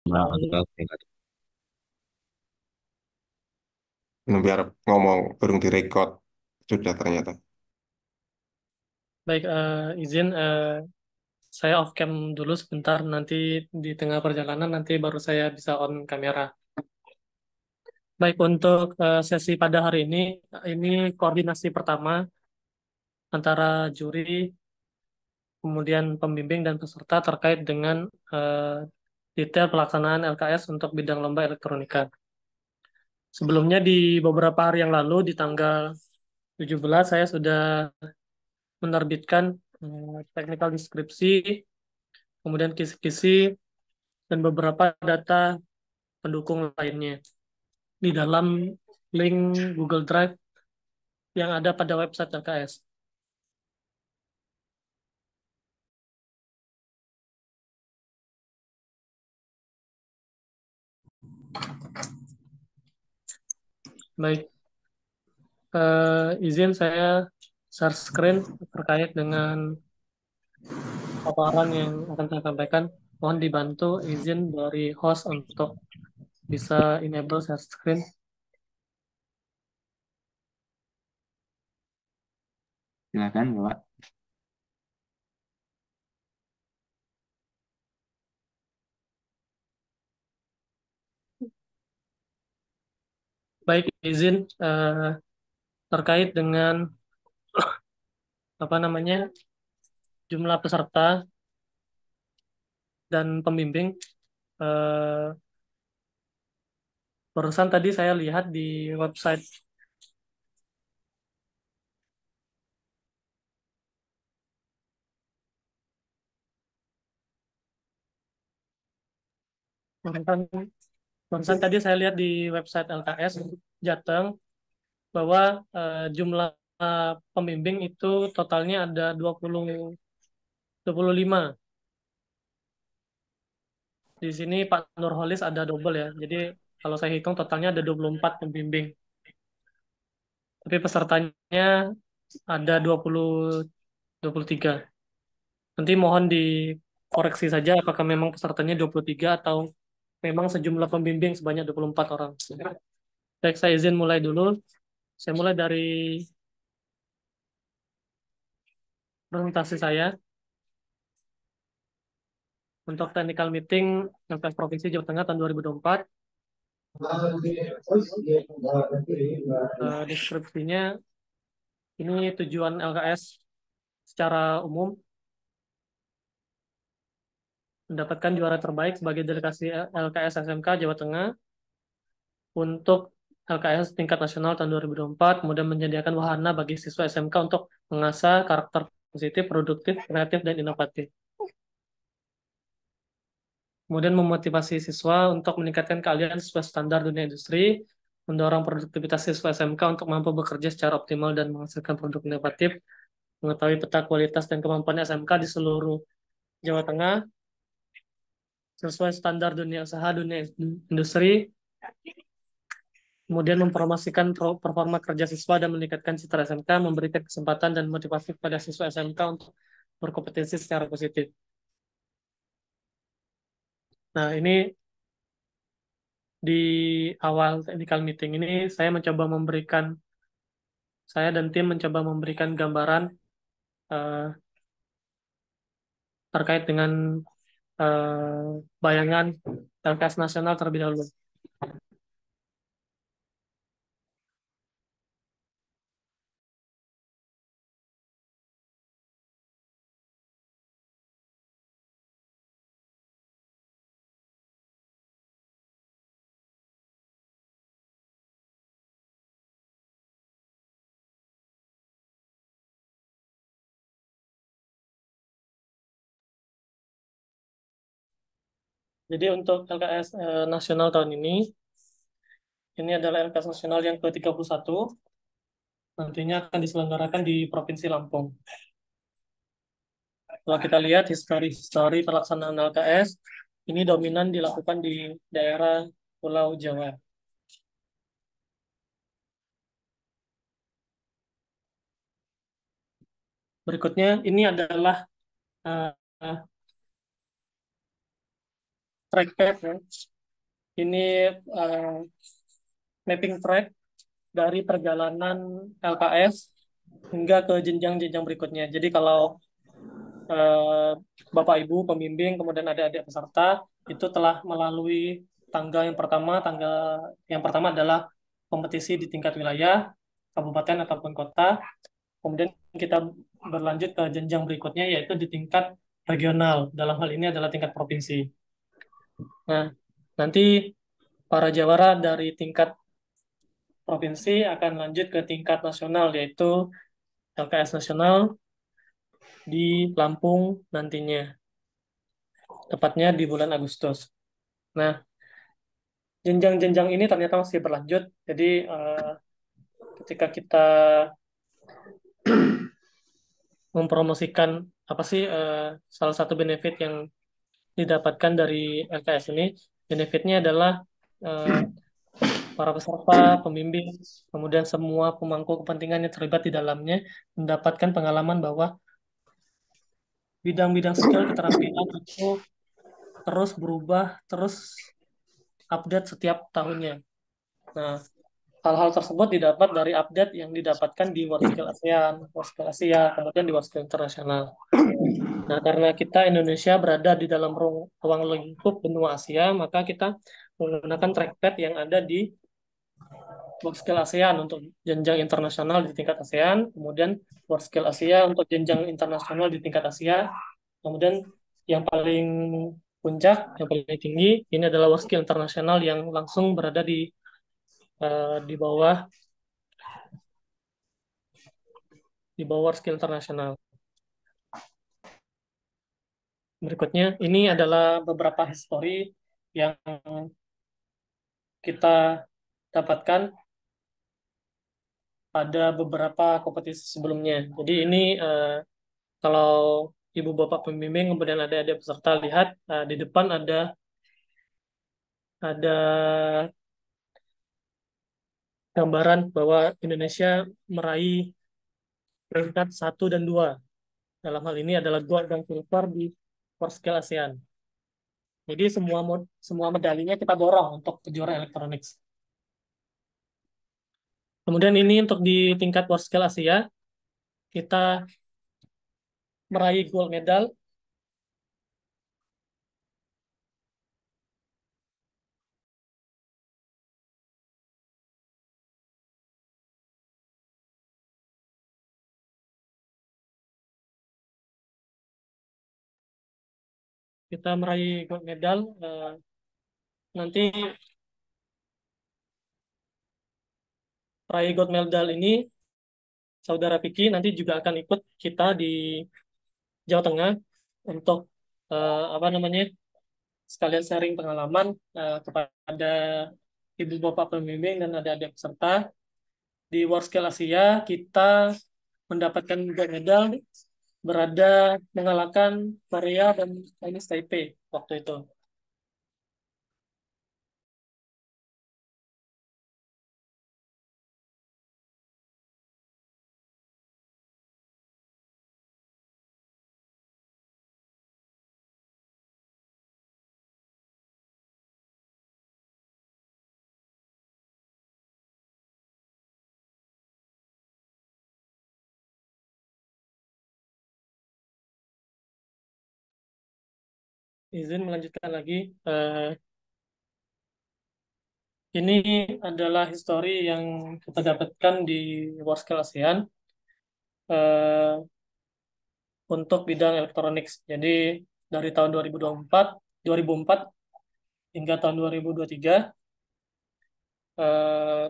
Nah, Halo. ini biar ngomong burung direkod sudah ternyata. Baik, izin saya off cam dulu sebentar. Nanti di tengah perjalanan nanti baru saya bisa on kamera. Baik, untuk sesi pada hari ini koordinasi pertama antara juri, kemudian pembimbing dan peserta terkait dengan detail pelaksanaan LKS untuk bidang lomba elektronika. Sebelumnya di beberapa hari yang lalu, di tanggal 17, saya sudah menerbitkan technical deskripsi, kemudian kisi-kisi, dan beberapa data pendukung lainnya di dalam link Google Drive yang ada pada website LKS. Baik, izin saya share screen terkait dengan paparan yang akan saya sampaikan. Mohon dibantu izin dari host untuk bisa enable share screen. Silakan, Bapak. Baik, izin terkait dengan apa namanya jumlah peserta dan pembimbing. Eh, Barusan tadi saya lihat di website. Barusan, barusan tadi saya lihat di website LKS Jateng bahwa jumlah pembimbing itu totalnya ada 25. Di sini Pak Nurholis ada double ya. Jadi kalau saya hitung totalnya ada 24 pembimbing. Tapi pesertanya ada 23. Nanti mohon dikoreksi saja apakah memang pesertanya 23 atau memang sejumlah pembimbing sebanyak 24 orang. Baik, saya izin mulai dulu. Saya mulai dari presentasi saya untuk technical meeting LPS Provinsi Jawa Tengah tahun 2024. Deskripsinya, ini tujuan LKS secara umum, mendapatkan juara terbaik sebagai delegasi LKS SMK Jawa Tengah untuk LKS tingkat nasional tahun 2024, kemudian menyediakan wahana bagi siswa SMK untuk mengasah karakter positif, produktif, kreatif, dan inovatif. Kemudian memotivasi siswa untuk meningkatkan keahlian sesuai standar dunia industri, mendorong produktivitas siswa SMK untuk mampu bekerja secara optimal dan menghasilkan produk inovatif, mengetahui peta kualitas dan kemampuan SMK di seluruh Jawa Tengah, sesuai standar dunia usaha, dunia industri, kemudian mempromosikan performa kerja siswa dan meningkatkan citra SMK, memberikan kesempatan dan motivasi pada siswa SMK untuk berkompetensi secara positif. Nah, ini di awal technical meeting ini saya dan tim mencoba memberikan gambaran eh, terkait dengan bayangan LKS nasional terlebih dahulu. Jadi untuk LKS nasional tahun ini adalah LKS nasional yang ke-31, nantinya akan diselenggarakan di Provinsi Lampung. Kalau kita lihat histori pelaksanaan LKS, ini dominan dilakukan di daerah Pulau Jawa. Berikutnya, ini adalah uh, trackpad ya. Ini eh, mapping track dari perjalanan LKS hingga ke jenjang-jenjang berikutnya. Jadi kalau eh, Bapak Ibu pembimbing kemudian adik-adik peserta itu telah melalui tangga yang pertama. Tangga yang pertama adalah kompetisi di tingkat wilayah, kabupaten ataupun kota. Kemudian kita berlanjut ke jenjang berikutnya yaitu di tingkat regional. Dalam hal ini adalah tingkat provinsi. Nah, nanti para jawara dari tingkat provinsi akan lanjut ke tingkat nasional yaitu LKS nasional di Lampung nantinya, tepatnya di bulan Agustus. Nah, jenjang-jenjang ini ternyata masih berlanjut. Jadi ketika kita mempromosikan apa sih salah satu benefit yang didapatkan dari LKS ini, benefitnya adalah eh, para peserta, pembimbing, kemudian semua pemangku kepentingan yang terlibat di dalamnya mendapatkan pengalaman bahwa bidang-bidang skill keterampilan itu terus berubah, terus update setiap tahunnya. Nah, hal-hal tersebut didapat dari update yang didapatkan di WorldSkill ASEAN, WorldSkill Asia, kemudian di WorldSkill Internasional. Nah, karena kita Indonesia berada di dalam ruang lingkup benua Asia, maka kita menggunakan trackpad yang ada di WorldSkill ASEAN untuk jenjang internasional di tingkat ASEAN, kemudian WorldSkill Asia untuk jenjang internasional di tingkat Asia, kemudian yang paling puncak, yang paling tinggi, ini adalah WorldSkill internasional yang langsung berada di bawah WorldSkill internasional. Berikutnya, ini adalah beberapa histori yang kita dapatkan pada beberapa kompetisi sebelumnya. Jadi ini kalau ibu bapak pembimbing kemudian ada adik peserta lihat di depan ada gambaran bahwa Indonesia meraih peringkat 1 dan 2. Dalam hal ini adalah gold dan silver di World Scale ASEAN. Jadi semua medalinya kita dorong untuk kejuaraan elektronik. Kemudian ini untuk di tingkat World Scale Asia kita meraih gold medal. Kita meraih gold medal. Nanti meraih gold medal ini saudara Vicky nanti juga akan ikut kita di Jawa Tengah untuk apa namanya sekalian sharing pengalaman kepada ibu bapak pembimbing dan adik-adik peserta di World Scale Asia kita mendapatkan gold medal berada mengalahkan Korea dan Chinese Taipei waktu itu. Izin melanjutkan lagi. Eh, ini adalah histori yang kita dapatkan di World Scale ASEAN untuk bidang elektronik. Jadi dari tahun 2004 hingga tahun 2023 eh,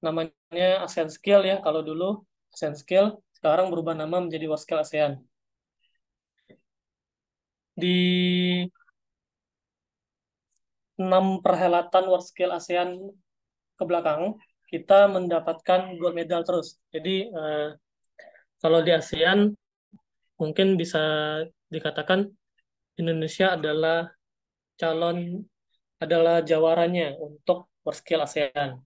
namanya ASEAN Skill ya. Kalau dulu ASEAN Skill, sekarang berubah nama menjadi World Scale ASEAN. Di 6 perhelatan World Scale ASEAN ke belakang, kita mendapatkan gold medal terus. Jadi kalau di ASEAN mungkin bisa dikatakan Indonesia calon adalah jawarannya untuk World Scale ASEAN.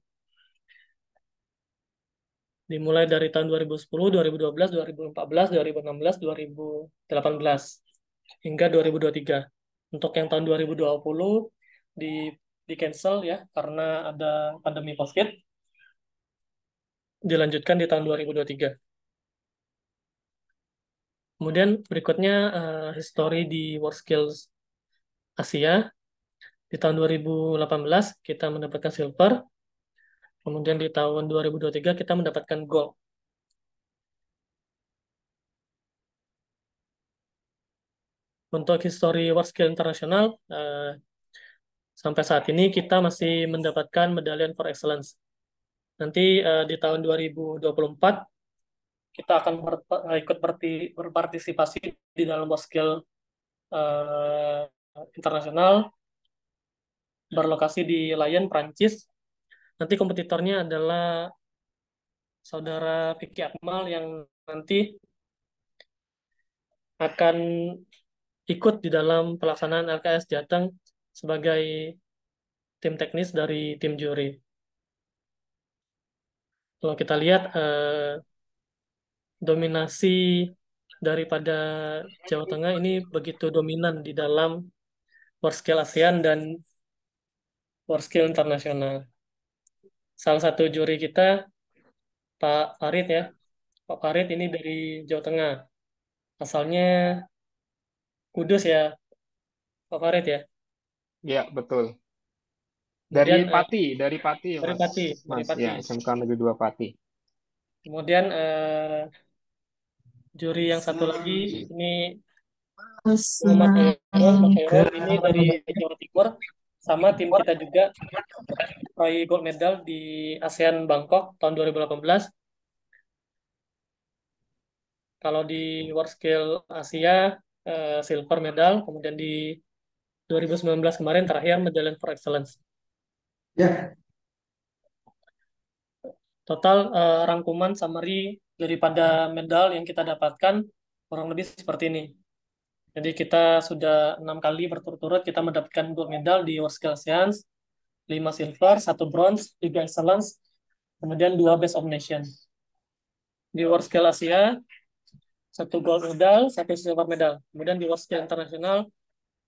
Dimulai dari tahun 2010, 2012, 2014, 2016, 2018 hingga 2023. Untuk yang tahun 2020 di cancel ya karena ada pandemi COVID, dilanjutkan di tahun 2023. Kemudian berikutnya history di WorldSkills Asia. Di tahun 2018 kita mendapatkan silver, kemudian di tahun 2023 kita mendapatkan gold. Untuk history WorldSkills internasional, sampai saat ini kita masih mendapatkan medalian for excellence. Nanti di tahun 2024 kita akan ikut berpartisipasi di dalam WorldSkills internasional berlokasi di Lyon, Prancis. Nanti kompetitornya adalah saudara Vicky Akmal yang nanti akan ikut di dalam pelaksanaan LKS Jateng sebagai tim teknis dari tim juri. Kalau kita lihat dominasi daripada Jawa Tengah ini begitu dominan di dalam WorldSkills ASEAN dan WorldSkills internasional. Salah satu juri kita Pak Farid ya. Pak Farid ini dari Jawa Tengah. Asalnya Kudus ya, Pak Farid ya. Ya, betul. Dari Kemudian Pati, dari Pati ya, dari Mas. Pati, dari Mas, Pati. ya, SMK Negeri 2 Pati. Kemudian juri yang satu lagi ini Muhammad Khairul. Mas Khairul ini dari Jawa Timur, sama tim kita juga raih gold medal di ASEAN Bangkok tahun 2018. Kalau di World Scale Asia silver medal, kemudian di 2019 kemarin terakhir medalian for excellence. Ya. Total rangkuman summary daripada medal yang kita dapatkan kurang lebih seperti ini. Jadi kita sudah 6 kali berturut-turut kita mendapatkan gold medal di World Scale ASEAN, 5 silver, 1 bronze, 3 excellence, kemudian 2 best of nation. Di World Scale Asia, 1 gold medal, 1 silver medal. Kemudian di World Scale Internasional,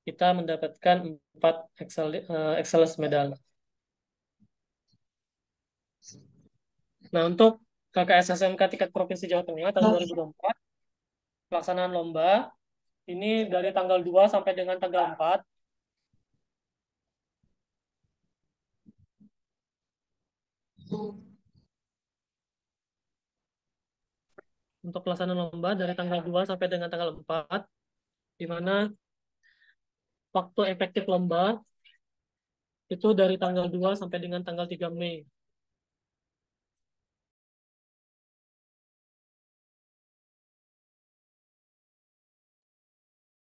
kita mendapatkan 4 excellence medal. Nah, untuk KKS SMK tingkat Provinsi Jawa Tengah tahun 2024, pelaksanaan lomba ini dari tanggal 2 sampai dengan tanggal 4. Untuk pelaksanaan lomba dari tanggal 2 sampai dengan tanggal 4, di mana waktu efektif lomba itu dari tanggal 2 sampai dengan tanggal 3 Mei.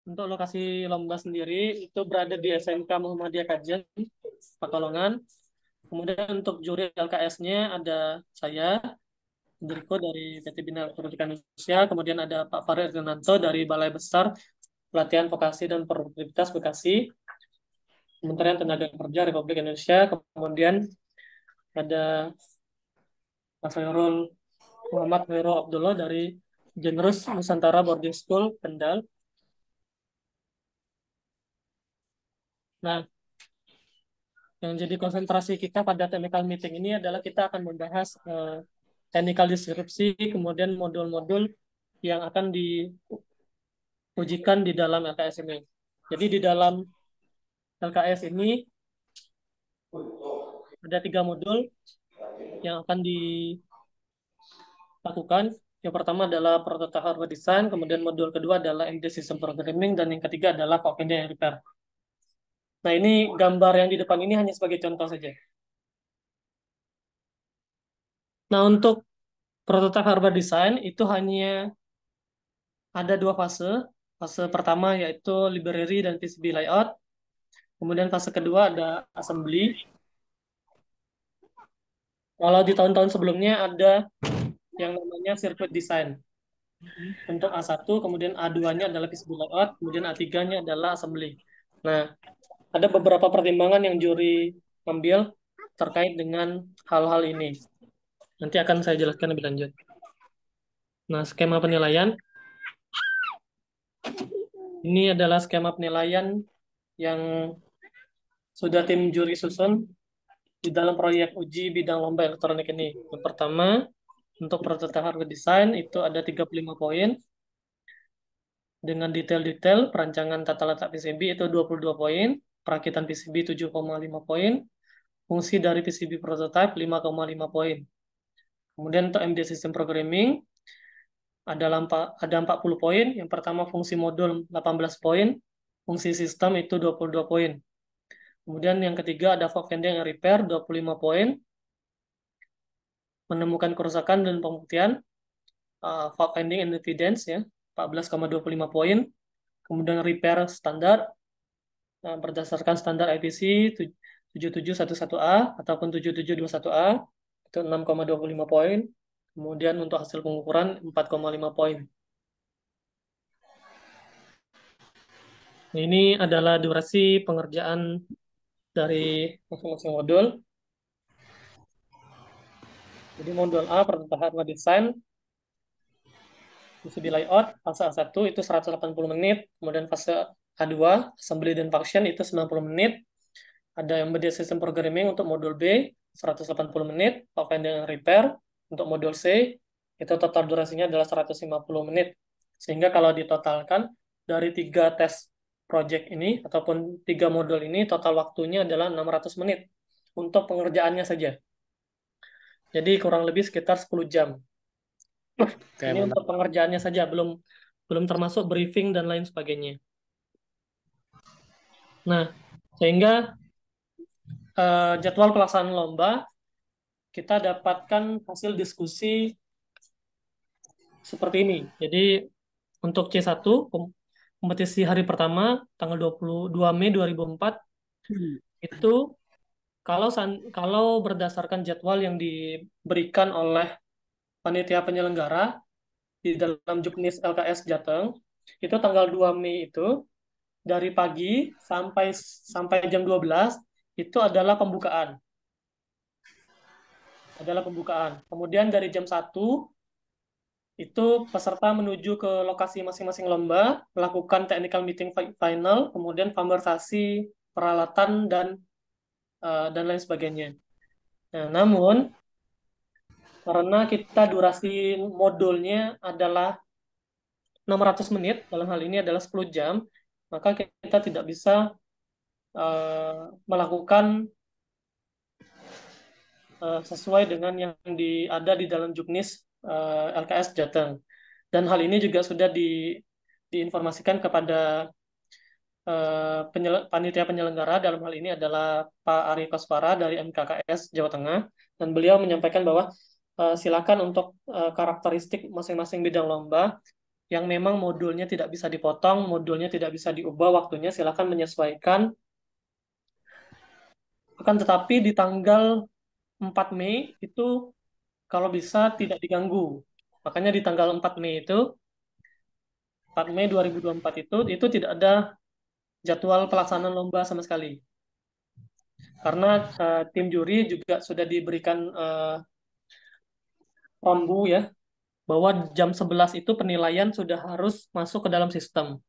Untuk lokasi lomba sendiri itu berada di SMK Muhammadiyah Kajen, Pekalongan. Kemudian untuk juri LKS-nya ada saya, Enrico dari PT Bina Pendidikan Indonesia, kemudian ada Pak Farid Renanto dari Balai Besar Pelatihan Vokasi dan Produktivitas Bekasi, Kementerian Tenaga Kerja Republik Indonesia, kemudian ada Mas Khairul Muhammad Khairul Abdullah dari Generus Nusantara Boarding School, Kendal. Nah, yang jadi konsentrasi kita pada technical meeting ini adalah kita akan membahas technical deskripsi, kemudian modul-modul yang akan diujikan di dalam LKS ini. Jadi di dalam LKS ini ada 3 modul yang akan dilakukan. Yang pertama adalah prototype hardware design, kemudian modul kedua adalah MD System Programming, dan yang ketiga adalah Engineering Repair. Nah, ini gambar yang di depan ini hanya sebagai contoh saja. Nah, untuk prototype hardware design itu hanya ada 2 fase. Fase pertama yaitu library dan PCB layout. Kemudian fase kedua ada assembly. Kalau di tahun-tahun sebelumnya ada yang namanya circuit design. Untuk A1, kemudian A2-nya adalah PCB layout, kemudian A3-nya adalah assembly. Nah, ada beberapa pertimbangan yang juri ambil terkait dengan hal-hal ini. Nanti akan saya jelaskan lebih lanjut. Nah, skema penilaian. Ini adalah skema penilaian yang sudah tim juri susun di dalam proyek uji bidang lomba elektronik ini. Yang pertama, untuk prototipe hardware design itu ada 35 poin dengan detail-detail perancangan tata letak PCB itu 22 poin, perakitan PCB 7,5 poin, fungsi dari PCB prototype 5,5 poin. Kemudian untuk MD System Programming ada 40 poin. Yang pertama fungsi modul 18 poin, fungsi sistem itu 22 poin. Kemudian yang ketiga ada fault finding and repair 25 poin, menemukan kerusakan dan pembuktian fault finding and evidence ya 14,25 poin. Kemudian repair standar berdasarkan standar IPC 7711A ataupun 7721A itu 6,25 poin. Kemudian untuk hasil pengukuran 4,5 poin. Ini adalah durasi pengerjaan dari masing-masing modul. Jadi modul A, prototipe hardware design, PCB layout, fase A1 itu 180 menit, kemudian fase A2, assembly dan function itu 90 menit, ada embedded system programming untuk modul B, 180 menit, finding and repair untuk modul C, itu total durasinya adalah 150 menit. Sehingga kalau ditotalkan, dari 3 tes project ini, ataupun 3 modul ini, total waktunya adalah 600 menit untuk pengerjaannya saja. Jadi kurang lebih sekitar 10 jam. Oke, Ini mantap. untuk pengerjaannya saja, belum termasuk briefing dan lain sebagainya. Nah, sehingga jadwal pelaksanaan lomba kita dapatkan hasil diskusi seperti ini. Jadi untuk C1 kompetisi hari pertama tanggal 22 Mei 2004 itu kalau berdasarkan jadwal yang diberikan oleh panitia penyelenggara di dalam Juknis LKS Jateng itu tanggal 2 Mei itu dari pagi sampai sampai jam 12 itu adalah pembukaan. Kemudian dari jam 1 itu peserta menuju ke lokasi masing-masing lomba, melakukan technical meeting final, kemudian konversasi peralatan dan lain sebagainya. Nah, namun karena kita durasi modulnya adalah 600 menit, dalam hal ini adalah 10 jam, maka kita tidak bisa melakukan sesuai dengan yang ada di dalam Juknis LKS Jateng. Dan hal ini juga sudah diinformasikan kepada panitia penyelenggara, dalam hal ini adalah Pak Ari Koswara dari MKKS Jawa Tengah, dan beliau menyampaikan bahwa silakan untuk karakteristik masing-masing bidang lomba yang memang modulnya tidak bisa dipotong, modulnya tidak bisa diubah waktunya, silakan menyesuaikan. Akan tetapi di tanggal 4 Mei itu kalau bisa tidak diganggu. Makanya di tanggal 4 Mei 2024 itu tidak ada jadwal pelaksanaan lomba sama sekali. Karena tim juri juga sudah diberikan rambu ya, bahwa jam 11 itu penilaian sudah harus masuk ke dalam sistem.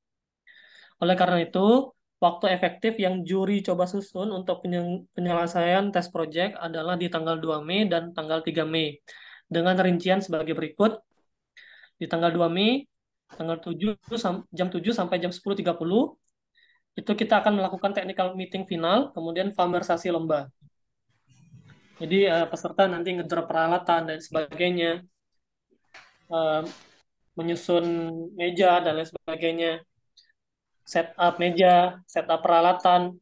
Oleh karena itu, waktu efektif yang juri coba susun untuk penyelesaian tes project adalah di tanggal 2 Mei dan tanggal 3 Mei. Dengan rincian sebagai berikut, di tanggal 2 Mei, jam 7 sampai jam 10.30, itu kita akan melakukan technical meeting final, kemudian konversasi lomba. Jadi peserta nanti ngedrop peralatan dan sebagainya, eh, menyusun meja dan lain sebagainya, setup meja, setup peralatan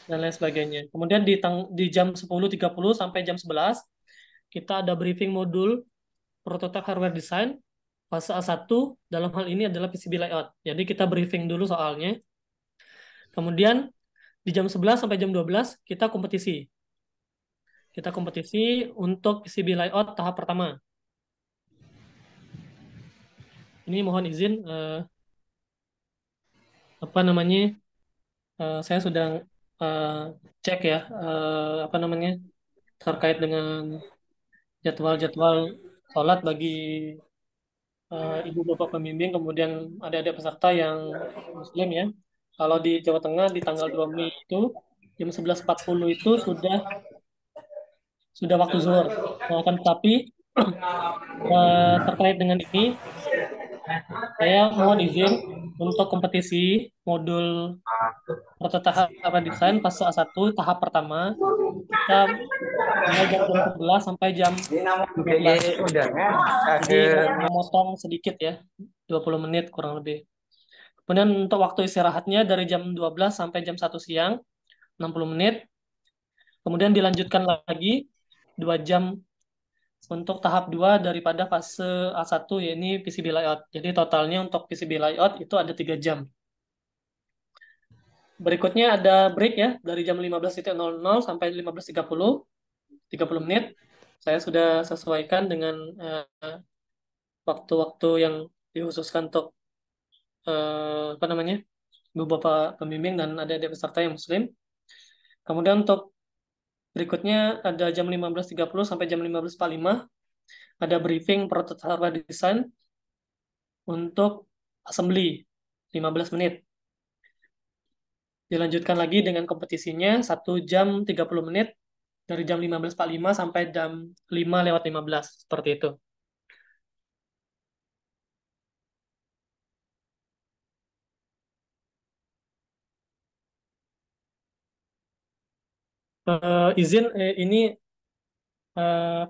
dan lain sebagainya. Kemudian di jam 10.30 sampai jam 11 kita ada briefing modul prototype hardware design fase A1, dalam hal ini adalah PCB layout. Jadi kita briefing dulu soalnya. Kemudian di jam 11 sampai jam 12 kita kompetisi. Kita kompetisi untuk PCB layout tahap pertama. Ini mohon izin apa namanya? Saya sudah eh, cek ya apa namanya terkait dengan jadwal-jadwal sholat bagi ibu bapak pembimbing, kemudian adik-adik peserta yang muslim ya. Kalau di Jawa Tengah di tanggal 2 Mei itu jam 11.40 itu sudah waktu zuhur. Nah, akan tetapi terkait dengan ini, saya mohon izin untuk kompetisi modul pertatahan desain fase A1 tahap pertama kita mulai dari jam 11 sampai jam Ini nama 12. udahnya Jadi akhir memotong sedikit ya, 20 menit kurang lebih. Kemudian untuk waktu istirahatnya dari jam 12 sampai jam 1 siang, 60 menit. Kemudian dilanjutkan lagi 2 jam untuk tahap 2 daripada fase A1, yaitu PCB layout. Jadi totalnya untuk PCB layout itu ada 3 jam. Berikutnya ada break ya, dari jam 15.00 sampai 15.30, 30 menit. Saya sudah sesuaikan dengan waktu-waktu yang dikhususkan untuk apa namanya, beberapa pembimbing dan adik-adik peserta yang muslim. Kemudian untuk berikutnya ada jam 15.30 sampai jam 15.45 ada briefing prototipe desain untuk assembly 15 menit. Dilanjutkan lagi dengan kompetisinya 1 jam 30 menit dari jam 15.45 sampai jam 5:15 seperti itu. Izin ini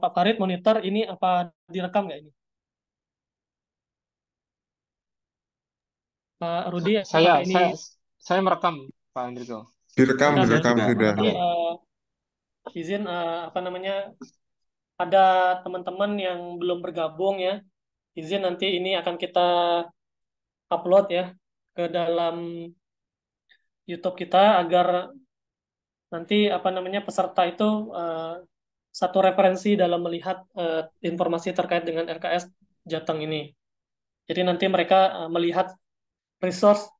Pak Farid monitor ini apa direkam nggak ini? Pak Rudi saya apakah ini saya saya merekam Pak Andriko. Direkam, rekam direkam ya? direkam Nah, sudah. nanti izin apa namanya ada teman-teman yang belum bergabung ya, izin nanti ini akan kita upload ya ke dalam YouTube kita agar nanti apa namanya peserta itu eh, satu referensi dalam melihat informasi terkait dengan RKS Jateng ini. Jadi nanti mereka melihat resource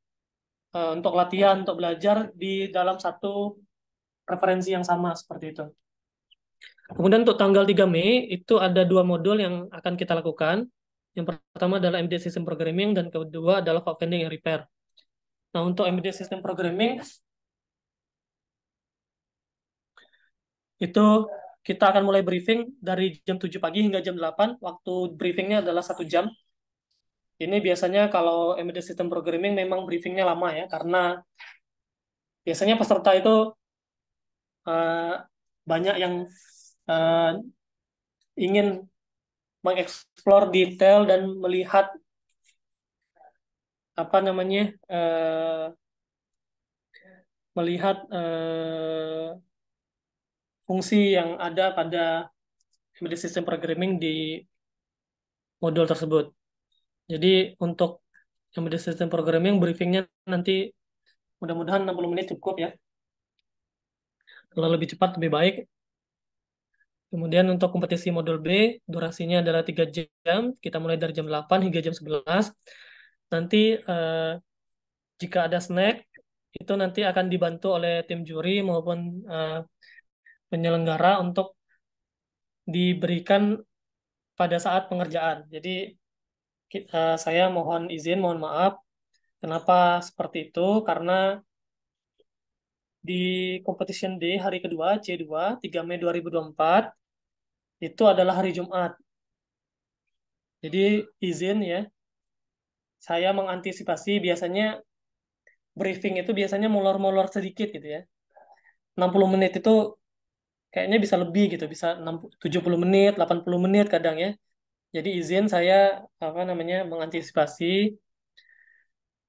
untuk latihan, untuk belajar di dalam satu referensi yang sama seperti itu. Kemudian untuk tanggal 3 Mei itu ada 2 modul yang akan kita lakukan. Yang pertama adalah Embedded System Programming dan kedua adalah Fault Finding and Repair. Nah, untuk Embedded System Programming itu kita akan mulai briefing dari jam 7 pagi hingga jam 8. Waktu briefingnya adalah 1 jam. Ini biasanya kalau Embedded System Programming memang briefingnya lama ya, karena biasanya peserta itu eh, banyak yang eh, ingin mengeksplor detail dan melihat apa namanya melihat fungsi yang ada pada embedded system programming di modul tersebut. Jadi untuk embedded system programming briefingnya nanti mudah-mudahan 60 menit cukup ya. Kalau lebih cepat lebih baik. Kemudian untuk kompetisi modul B durasinya adalah 3 jam. Kita mulai dari jam 8 hingga jam 11. Nanti jika ada snack itu nanti akan dibantu oleh tim juri maupun penyelenggara untuk diberikan pada saat pengerjaan. Jadi saya mohon izin, mohon maaf. Kenapa seperti itu? Karena di Competition Day hari kedua, C2, 3 Mei 2024, itu adalah hari Jumat. Jadi izin ya, saya mengantisipasi biasanya briefing itu biasanya molor-molor sedikit gitu ya. 60 menit itu kayaknya bisa lebih gitu, bisa 70 menit, 80 menit kadang ya. Jadi izin saya apa namanya mengantisipasi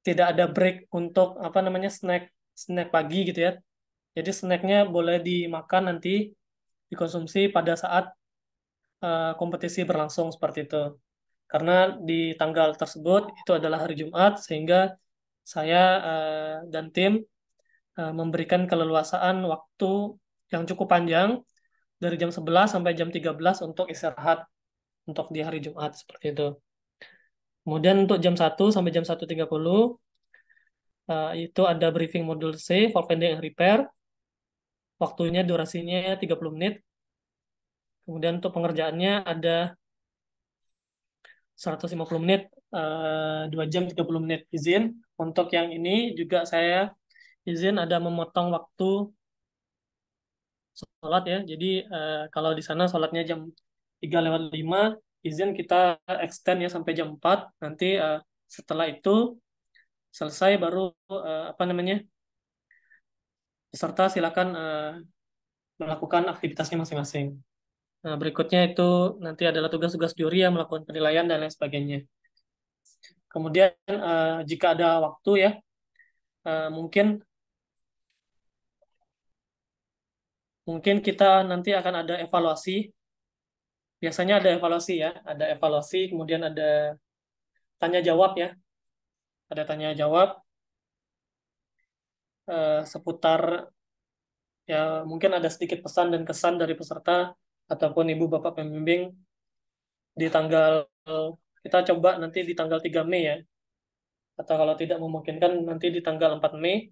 tidak ada break untuk apa namanya snack snack pagi gitu ya. Jadi snacknya boleh dimakan nanti dikonsumsi pada saat kompetisi berlangsung seperti itu. Karena di tanggal tersebut itu adalah hari Jumat sehingga saya dan tim memberikan keleluasaan waktu yang cukup panjang dari jam 11 sampai jam 13 untuk istirahat untuk di hari Jumat seperti itu. Kemudian untuk jam 1 sampai jam 1.30 itu ada briefing modul C, fault finding and repair. Waktunya durasinya 30 menit. Kemudian untuk pengerjaannya ada 150 menit, 2 jam 30 menit izin. Untuk yang ini juga saya izin ada memotong waktu sholat ya. Jadi kalau di sana sholatnya jam 3:05, izin kita extend ya sampai jam 4. Nanti setelah itu selesai baru apa namanya, peserta silakan melakukan aktivitasnya masing-masing. Nah, berikutnya itu nanti adalah tugas-tugas juri yang melakukan penilaian dan lain sebagainya. Kemudian jika ada waktu ya, mungkin mungkin kita nanti akan ada evaluasi. Biasanya ada evaluasi ya, ada evaluasi, kemudian ada tanya jawab ya, ada tanya jawab seputar ya, mungkin ada sedikit pesan dan kesan dari peserta ataupun ibu bapak pembimbing di tanggal, kita coba nanti di tanggal 3 Mei ya, atau kalau tidak memungkinkan nanti di tanggal 4 Mei,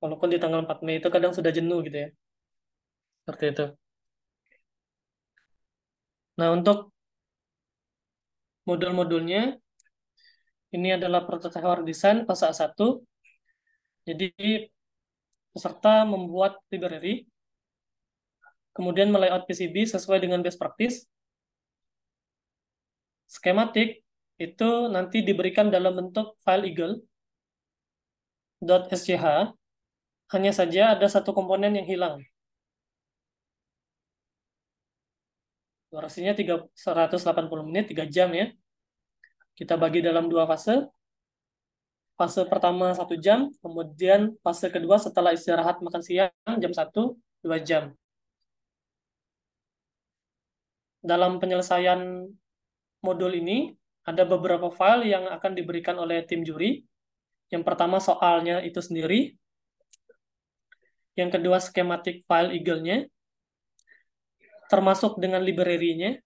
walaupun di tanggal 4 Mei itu kadang sudah jenuh gitu ya, seperti itu. Nah, untuk modul-modulnya, ini adalah prototype work design fase A1. Jadi, peserta membuat library, kemudian melayout PCB sesuai dengan best practice. Skematik itu nanti diberikan dalam bentuk file eagle.schh, hanya saja ada satu komponen yang hilang. Durasinya 180 menit, 3 jam ya. Kita bagi dalam dua fase. Fase pertama 1 jam, kemudian fase kedua setelah istirahat makan siang jam 1, 2 jam. Dalam penyelesaian modul ini, ada beberapa file yang akan diberikan oleh tim juri. Yang pertama soalnya itu sendiri. Yang kedua skematik file eagle-nya, termasuk dengan library-nya.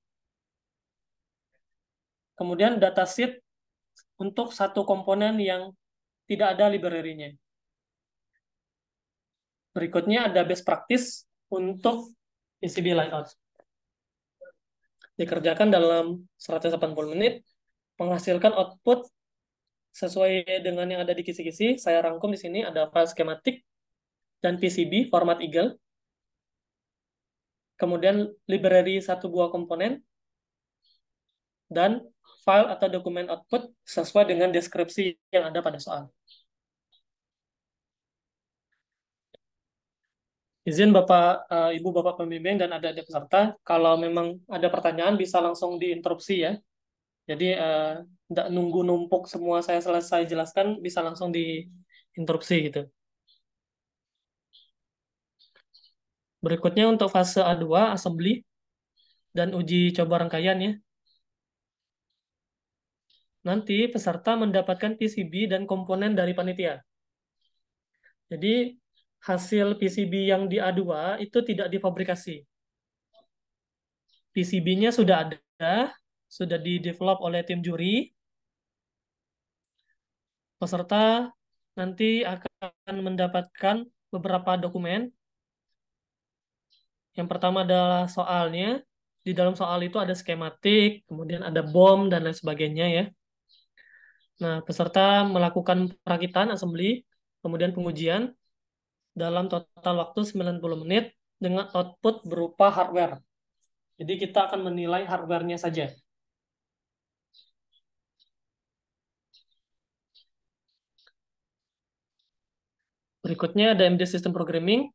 Kemudian datasheet untuk satu komponen yang tidak ada library-nya. Berikutnya ada best practice untuk PCB layout. Dikerjakan dalam 180 menit, menghasilkan output sesuai dengan yang ada di kisi-kisi. Saya rangkum di sini ada file skematik dan PCB format Eagle. Kemudian library satu buah komponen dan file atau dokumen output sesuai dengan deskripsi yang ada pada soal. Izin Bapak, Ibu Bapak pembimbing dan adik-adik peserta, kalau memang ada pertanyaan bisa langsung diinterupsi ya. Jadi tidak nunggu numpuk semua saya selesai jelaskan, bisa langsung diinterupsi gitu. Berikutnya untuk fase A2, assembly dan uji coba rangkaian ya. Nanti peserta mendapatkan PCB dan komponen dari panitia. Jadi hasil PCB yang di A2 itu tidak difabrikasi. PCB-nya sudah ada, sudah di-develop oleh tim juri. Peserta nanti akan mendapatkan beberapa dokumen. Yang pertama adalah soalnya. Di dalam soal itu ada skematik, kemudian ada bom, dan lain sebagainya ya. Nah, peserta melakukan perakitan, assembly, kemudian pengujian dalam total waktu 90 menit dengan output berupa hardware. Jadi kita akan menilai hardware-nya saja. Berikutnya ada MD System Programming.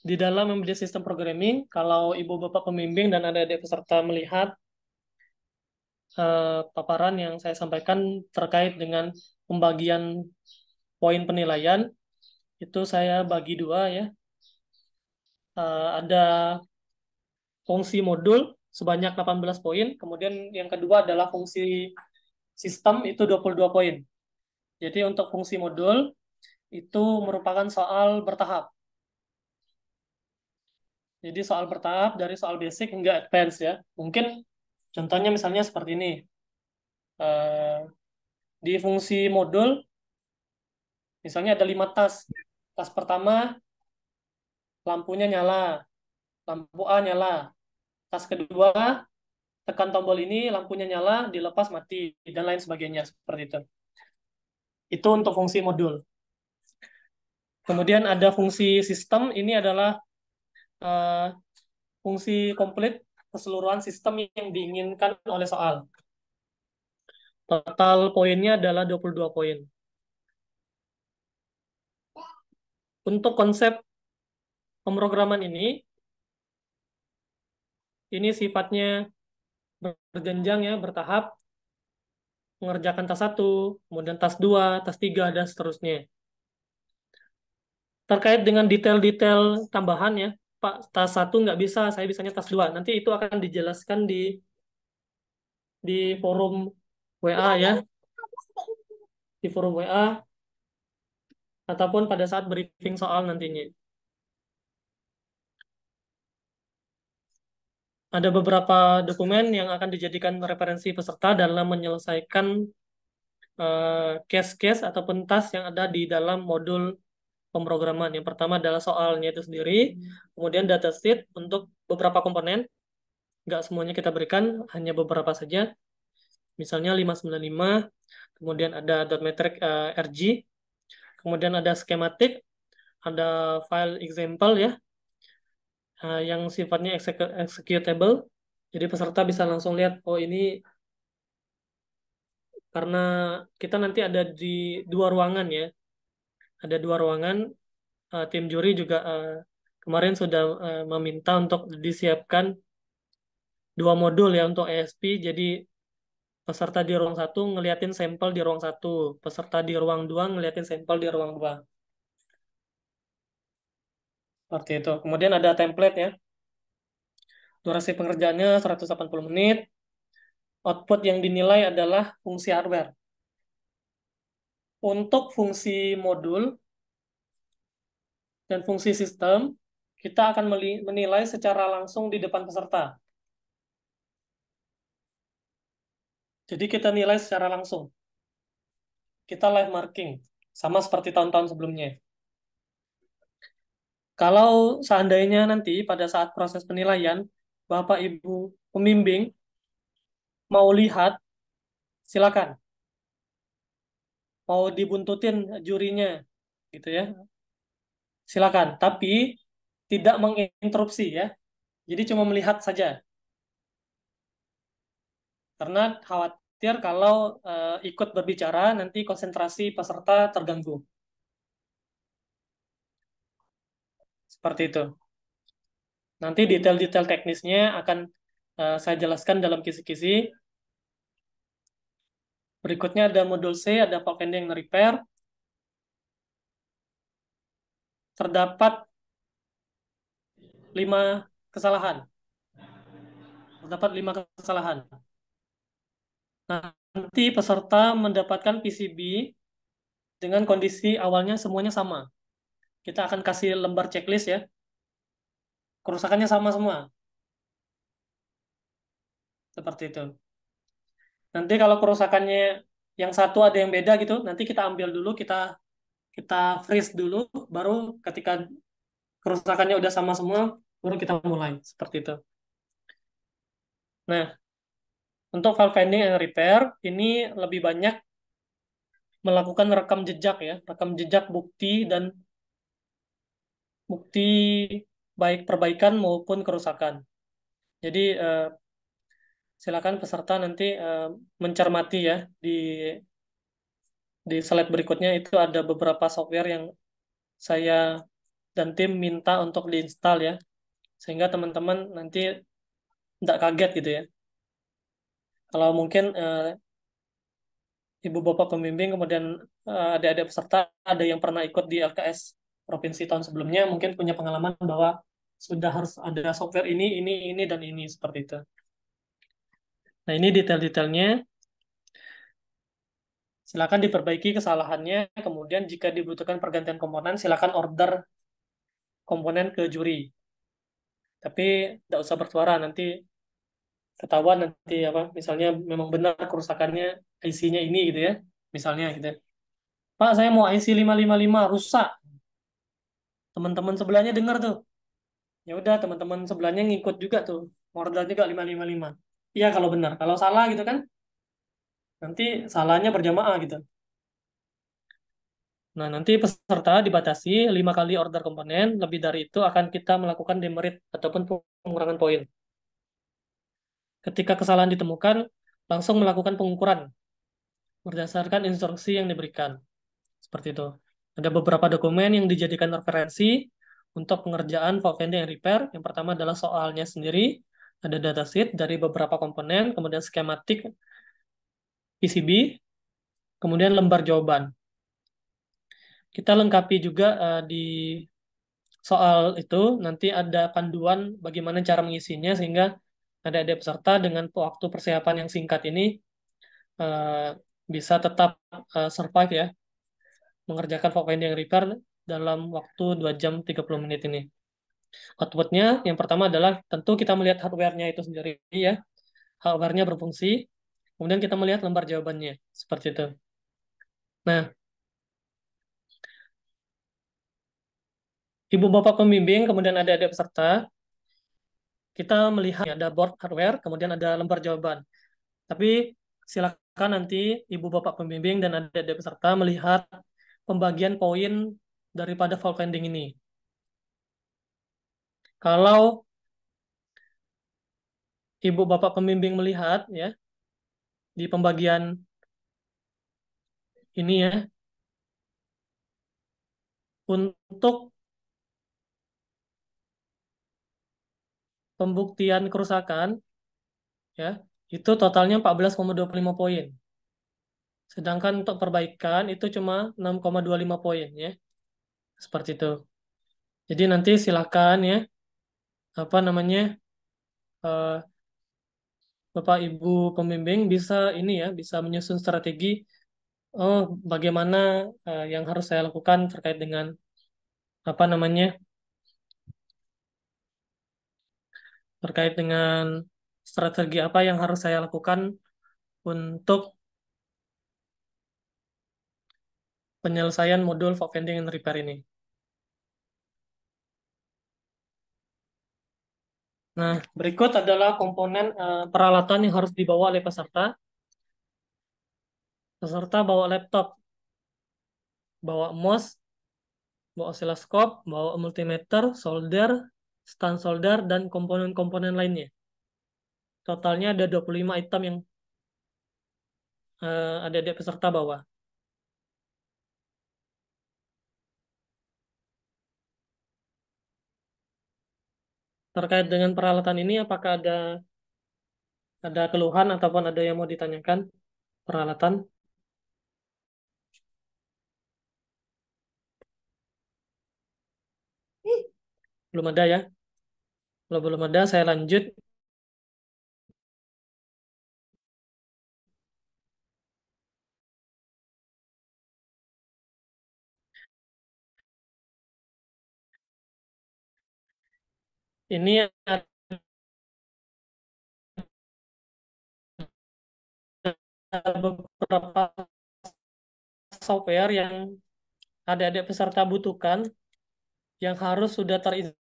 Di dalam MD System Programming, kalau Ibu Bapak pembimbing dan adik-adik peserta melihat paparan yang saya sampaikan terkait dengan pembagian poin penilaian, itu saya bagi dua ya. Ada fungsi modul sebanyak 18 poin, kemudian yang kedua adalah fungsi sistem itu 22 poin. Jadi untuk fungsi modul itu merupakan soal bertahap. Jadi soal bertahap dari soal basic hingga advance ya. Mungkin contohnya misalnya seperti ini. Eh, di fungsi modul misalnya ada 5 tas. Tas pertama lampunya nyala, lampu A nyala. Tas kedua tekan tombol ini, lampunya nyala, dilepas mati, dan lain sebagainya seperti itu. Itu untuk fungsi modul. Kemudian ada fungsi sistem, ini adalah eh, fungsi komplit keseluruhan sistem yang diinginkan oleh soal. Total poinnya adalah 22 poin. Untuk konsep pemrograman ini sifatnya berjenjang ya, bertahap, mengerjakan tas 1, kemudian tas 2, tas 3, dan seterusnya. Terkait dengan detail-detail tambahan ya, Pak, tas 1 nggak bisa, saya bisanya tas 2. Nanti itu akan dijelaskan di forum WA ya, di forum WA, ataupun pada saat briefing soal nantinya. Ada beberapa dokumen yang akan dijadikan referensi peserta dalam menyelesaikan case-case ataupun tas yang ada di dalam modul pemrograman. Yang pertama adalah soalnya itu sendiri, kemudian datasheet untuk beberapa komponen, nggak semuanya kita berikan, hanya beberapa saja. Misalnya 595, kemudian ada dot metric RG, kemudian ada skematik, ada file example ya, yang sifatnya executable. Jadi peserta bisa langsung lihat, oh ini karena kita nanti ada di 2 ruangan ya, ada 2 ruangan. Tim juri juga kemarin sudah meminta untuk disiapkan 2 modul ya untuk ESP. Jadi peserta di ruang 1 ngeliatin sampel di ruang 1, peserta di ruang 2 ngeliatin sampel di ruang 2. Seperti itu. Kemudian ada template ya. Durasi pengerjaannya 180 menit. Output yang dinilai adalah fungsi hardware. Untuk fungsi modul dan fungsi sistem, kita akan menilai secara langsung di depan peserta. Jadi kita nilai secara langsung. Kita live marking, sama seperti tahun-tahun sebelumnya. Kalau seandainya nanti pada saat proses penilaian, Bapak Ibu pembimbing mau lihat, silakan. Mau dibuntutin jurinya, gitu ya, silakan. Tapi tidak menginterupsi ya. Jadi cuma melihat saja. Karena khawatir kalau ikut berbicara, nanti konsentrasi peserta terganggu. Seperti itu. Nanti detail-detail teknisnya akan saya jelaskan dalam kisi-kisi. Berikutnya ada modul C, ada fault finding and repair. Terdapat 5 kesalahan. Terdapat 5 kesalahan. Nanti peserta mendapatkan PCB dengan kondisi awalnya semuanya sama. Kita akan kasih lembar checklist ya. Kerusakannya sama semua. Seperti itu. Nanti kalau kerusakannya yang satu ada yang beda gitu, nanti kita ambil dulu, kita freeze dulu, baru ketika kerusakannya udah sama semua, baru kita mulai. Seperti itu. Nah, untuk file finding and repair, ini lebih banyak melakukan rekam jejak ya, rekam jejak bukti dan bukti baik perbaikan maupun kerusakan. Jadi silakan peserta nanti mencermati ya di slide berikutnya itu ada beberapa software yang saya dan tim minta untuk diinstal ya, sehingga teman-teman nanti tidak kaget gitu ya. Kalau mungkin ibu bapak pembimbing kemudian adik-adik peserta ada yang pernah ikut di LKS provinsi tahun sebelumnya, mungkin punya pengalaman bahwa sudah harus ada software ini dan ini seperti itu. Nah ini detail-detailnya. Silakan diperbaiki kesalahannya. Kemudian jika dibutuhkan pergantian komponen, silakan order komponen ke juri. Tapi tidak usah bersuara, nanti ketahuan nanti apa. Misalnya memang benar kerusakannya IC-nya ini gitu ya. Misalnya gitu. Pak, saya mau IC 555 rusak. Teman-teman sebelahnya dengar tuh. Ya udah, teman-teman sebelahnya ngikut juga tuh. Order juga 555. Iya kalau benar. Kalau salah gitu kan, nanti salahnya berjamaah gitu. Nah, nanti peserta dibatasi 5 kali order komponen, lebih dari itu akan kita melakukan demerit ataupun pengurangan poin. Ketika kesalahan ditemukan, langsung melakukan pengukuran berdasarkan instruksi yang diberikan. Seperti itu. Ada beberapa dokumen yang dijadikan referensi untuk pengerjaan fault finding and repair. Yang pertama adalah soalnya sendiri, ada datasheet dari beberapa komponen, kemudian skematik PCB, kemudian lembar jawaban. Kita lengkapi juga di soal itu nanti ada panduan bagaimana cara mengisinya sehingga adik-adik peserta dengan waktu persiapan yang singkat ini eh, bisa tetap survive ya, mengerjakan fault finding and repair dalam waktu 2 jam 30 menit ini. Outputnya yang pertama adalah tentu kita melihat hardware-nya itu sendiri ya, hardware-nya berfungsi, kemudian kita melihat lembar jawabannya, seperti itu. Nah, ibu bapak pembimbing, kemudian adik-adik peserta, kita melihat ada board hardware, kemudian ada lembar jawaban. Tapi silakan nanti ibu bapak pembimbing dan adik-adik peserta melihat pembagian poin daripada fault finding ini. Kalau ibu bapak pembimbing melihat ya di pembagian ini ya, untuk pembuktian kerusakan ya, itu totalnya 14,25 poin. Sedangkan untuk perbaikan itu cuma 6,25 poin ya. Seperti itu. Jadi nanti silakan ya, apa namanya? eh, Bapak Ibu pembimbing bisa ini ya, bisa menyusun strategi oh bagaimana yang harus saya lakukan terkait dengan apa namanya? Terkait dengan strategi apa yang harus saya lakukan untuk penyelesaian modul fault finding and repair ini. Nah, berikut adalah komponen peralatan yang harus dibawa oleh peserta. Peserta bawa laptop, bawa mouse, bawa osiloskop, bawa multimeter, solder, stand solder, dan komponen-komponen lainnya. Totalnya ada 25 item yang adik-adik peserta bawa. Terkait dengan peralatan ini, apakah ada keluhan ataupun ada yang mau ditanyakan peralatan? Belum ada ya? Kalau belum ada, saya lanjut. Ini ada beberapa software yang adik-adik peserta butuhkan yang harus sudah terinstall.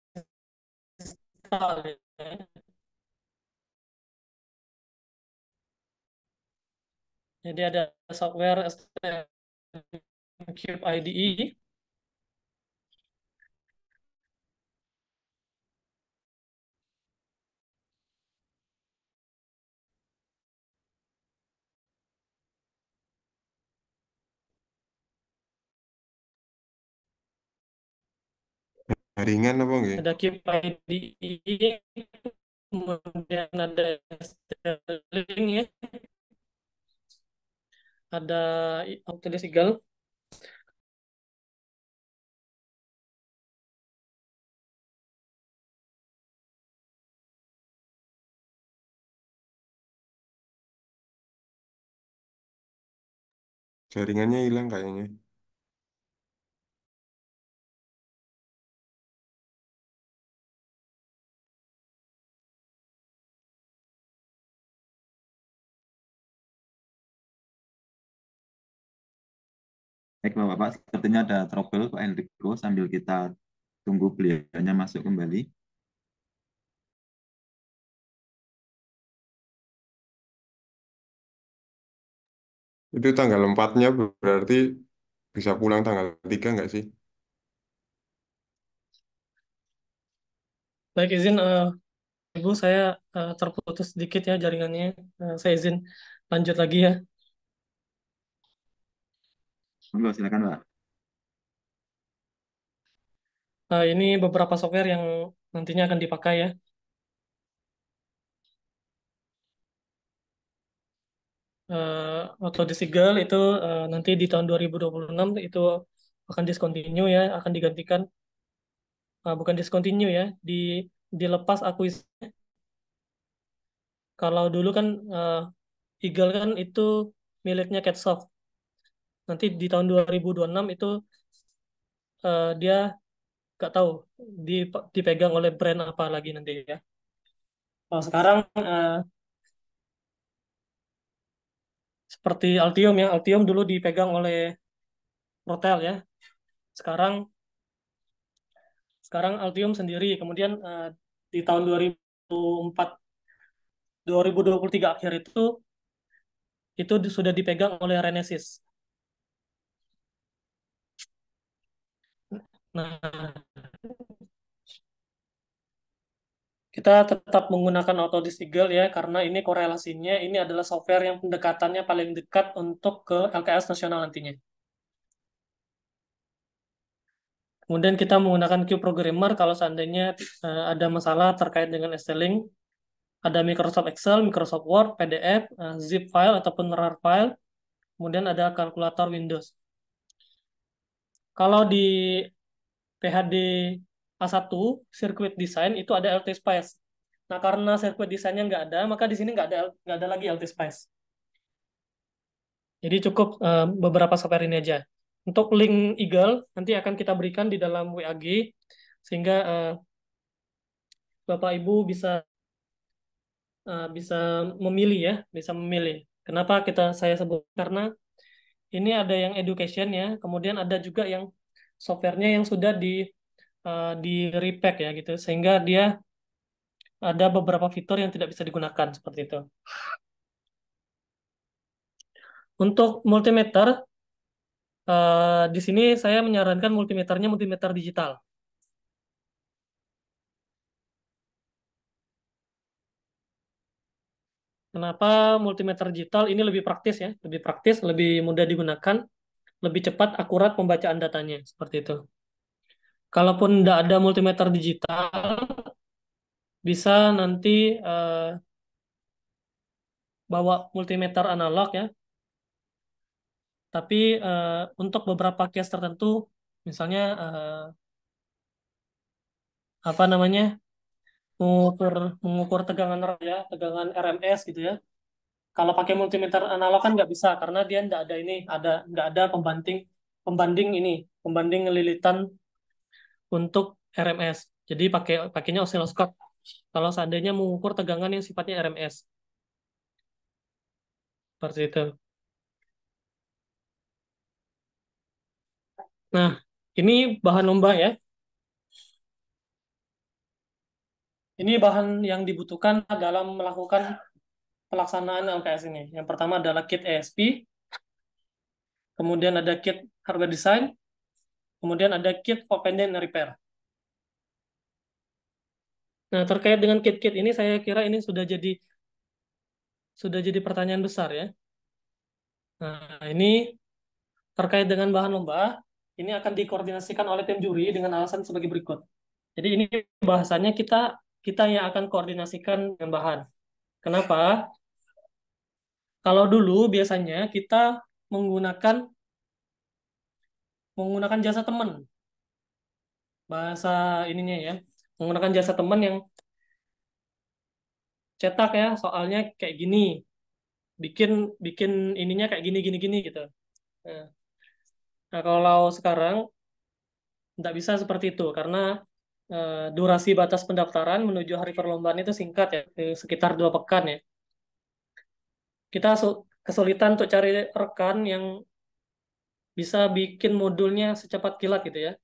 Ya. Jadi ada software STMcube IDE, Ringan apa enggak? ada Cube IDE, kemudian ada ST-Link ya, ada Autodesk Eagle, Jaringannya hilang kayaknya. Baik, Bapak-Bapak, sepertinya ada trouble Pak Enrico sambil kita tunggu beliaunya masuk kembali. Itu tanggal 4-nya berarti bisa pulang tanggal 3 nggak sih? Baik, izin Ibu, saya terputus sedikit ya jaringannya. Saya izin lanjut lagi ya. Monggo, silakan Pak. Ini beberapa software yang nantinya akan dipakai ya. Autodesk Eagle itu nanti di tahun 2026 itu akan discontinue ya, akan digantikan, bukan discontinue ya, dilepas akuisisi. Kalau dulu kan Eagle kan itu miliknya Catsoft. Nanti di tahun 2026 itu dia nggak tahu dipegang oleh brand apa lagi nanti ya. Kalau sekarang seperti Altium ya, Altium dulu dipegang oleh Rotel ya. Sekarang sekarang Altium sendiri. Kemudian di tahun 2023 akhir itu sudah dipegang oleh Renesys. Nah, kita tetap menggunakan Autodesk Eagle ya karena ini korelasinya ini adalah software yang pendekatannya paling dekat untuk ke LKS nasional nantinya. Kemudian kita menggunakan QProgrammer kalau seandainya ada masalah terkait dengan ST-Link, ada Microsoft Excel, Microsoft Word, PDF, zip file ataupun RAR file, kemudian ada kalkulator Windows. Kalau di PHD A1, Circuit Design itu ada LT-Spice. Nah, karena circuit desainnya nggak ada, maka di sini nggak ada lagi LT-Spice. Jadi cukup beberapa software ini aja. Untuk link Eagle nanti akan kita berikan di dalam WAG sehingga Bapak Ibu bisa memilih ya, bisa memilih. Kenapa saya sebut? Karena ini ada yang education ya, kemudian ada juga yang softwarenya yang sudah di repack ya gitu, sehingga dia ada beberapa fitur yang tidak bisa digunakan seperti itu. Untuk multimeter, di sini saya menyarankan multimeternya multimeter digital. Kenapa multimeter digital ini lebih praktis ya, lebih praktis, lebih mudah digunakan, lebih cepat, akurat pembacaan datanya seperti itu. Kalaupun tidak ada multimeter digital, bisa nanti bawa multimeter analog ya. Tapi untuk beberapa case tertentu, misalnya apa namanya mengukur mengukur tegangan ya, tegangan RMS gitu ya. Kalau pakai multimeter analog kan nggak bisa karena dia nggak ada pembanding pembanding lilitan untuk RMS. Jadi pakainya osiloskop. Kalau seandainya mengukur tegangan yang sifatnya RMS seperti itu. Nah, ini bahan lomba ya. Ini bahan yang dibutuhkan dalam melakukan pelaksanaan LKS ini. Yang pertama adalah kit ESP, kemudian ada kit hardware design, kemudian ada kit open and repair. Nah, terkait dengan kit-kit ini saya kira ini sudah jadi pertanyaan besar ya. Nah, ini terkait dengan bahan lomba, ini akan dikoordinasikan oleh tim juri dengan alasan sebagai berikut. Jadi ini bahasanya kita yang akan koordinasikan dengan bahan. Kenapa? Kalau dulu biasanya kita menggunakan menggunakan jasa teman, bahasa ininya ya, menggunakan jasa teman yang cetak ya, soalnya kayak gini, bikin bikin ininya kayak gini gini gini gitu. Nah, nah, kalau sekarang tidak bisa seperti itu karena durasi batas pendaftaran menuju hari perlombaan itu singkat ya, sekitar 2 pekan ya. Kita kesulitan untuk cari rekan yang bisa bikin modulnya secepat kilat gitu ya.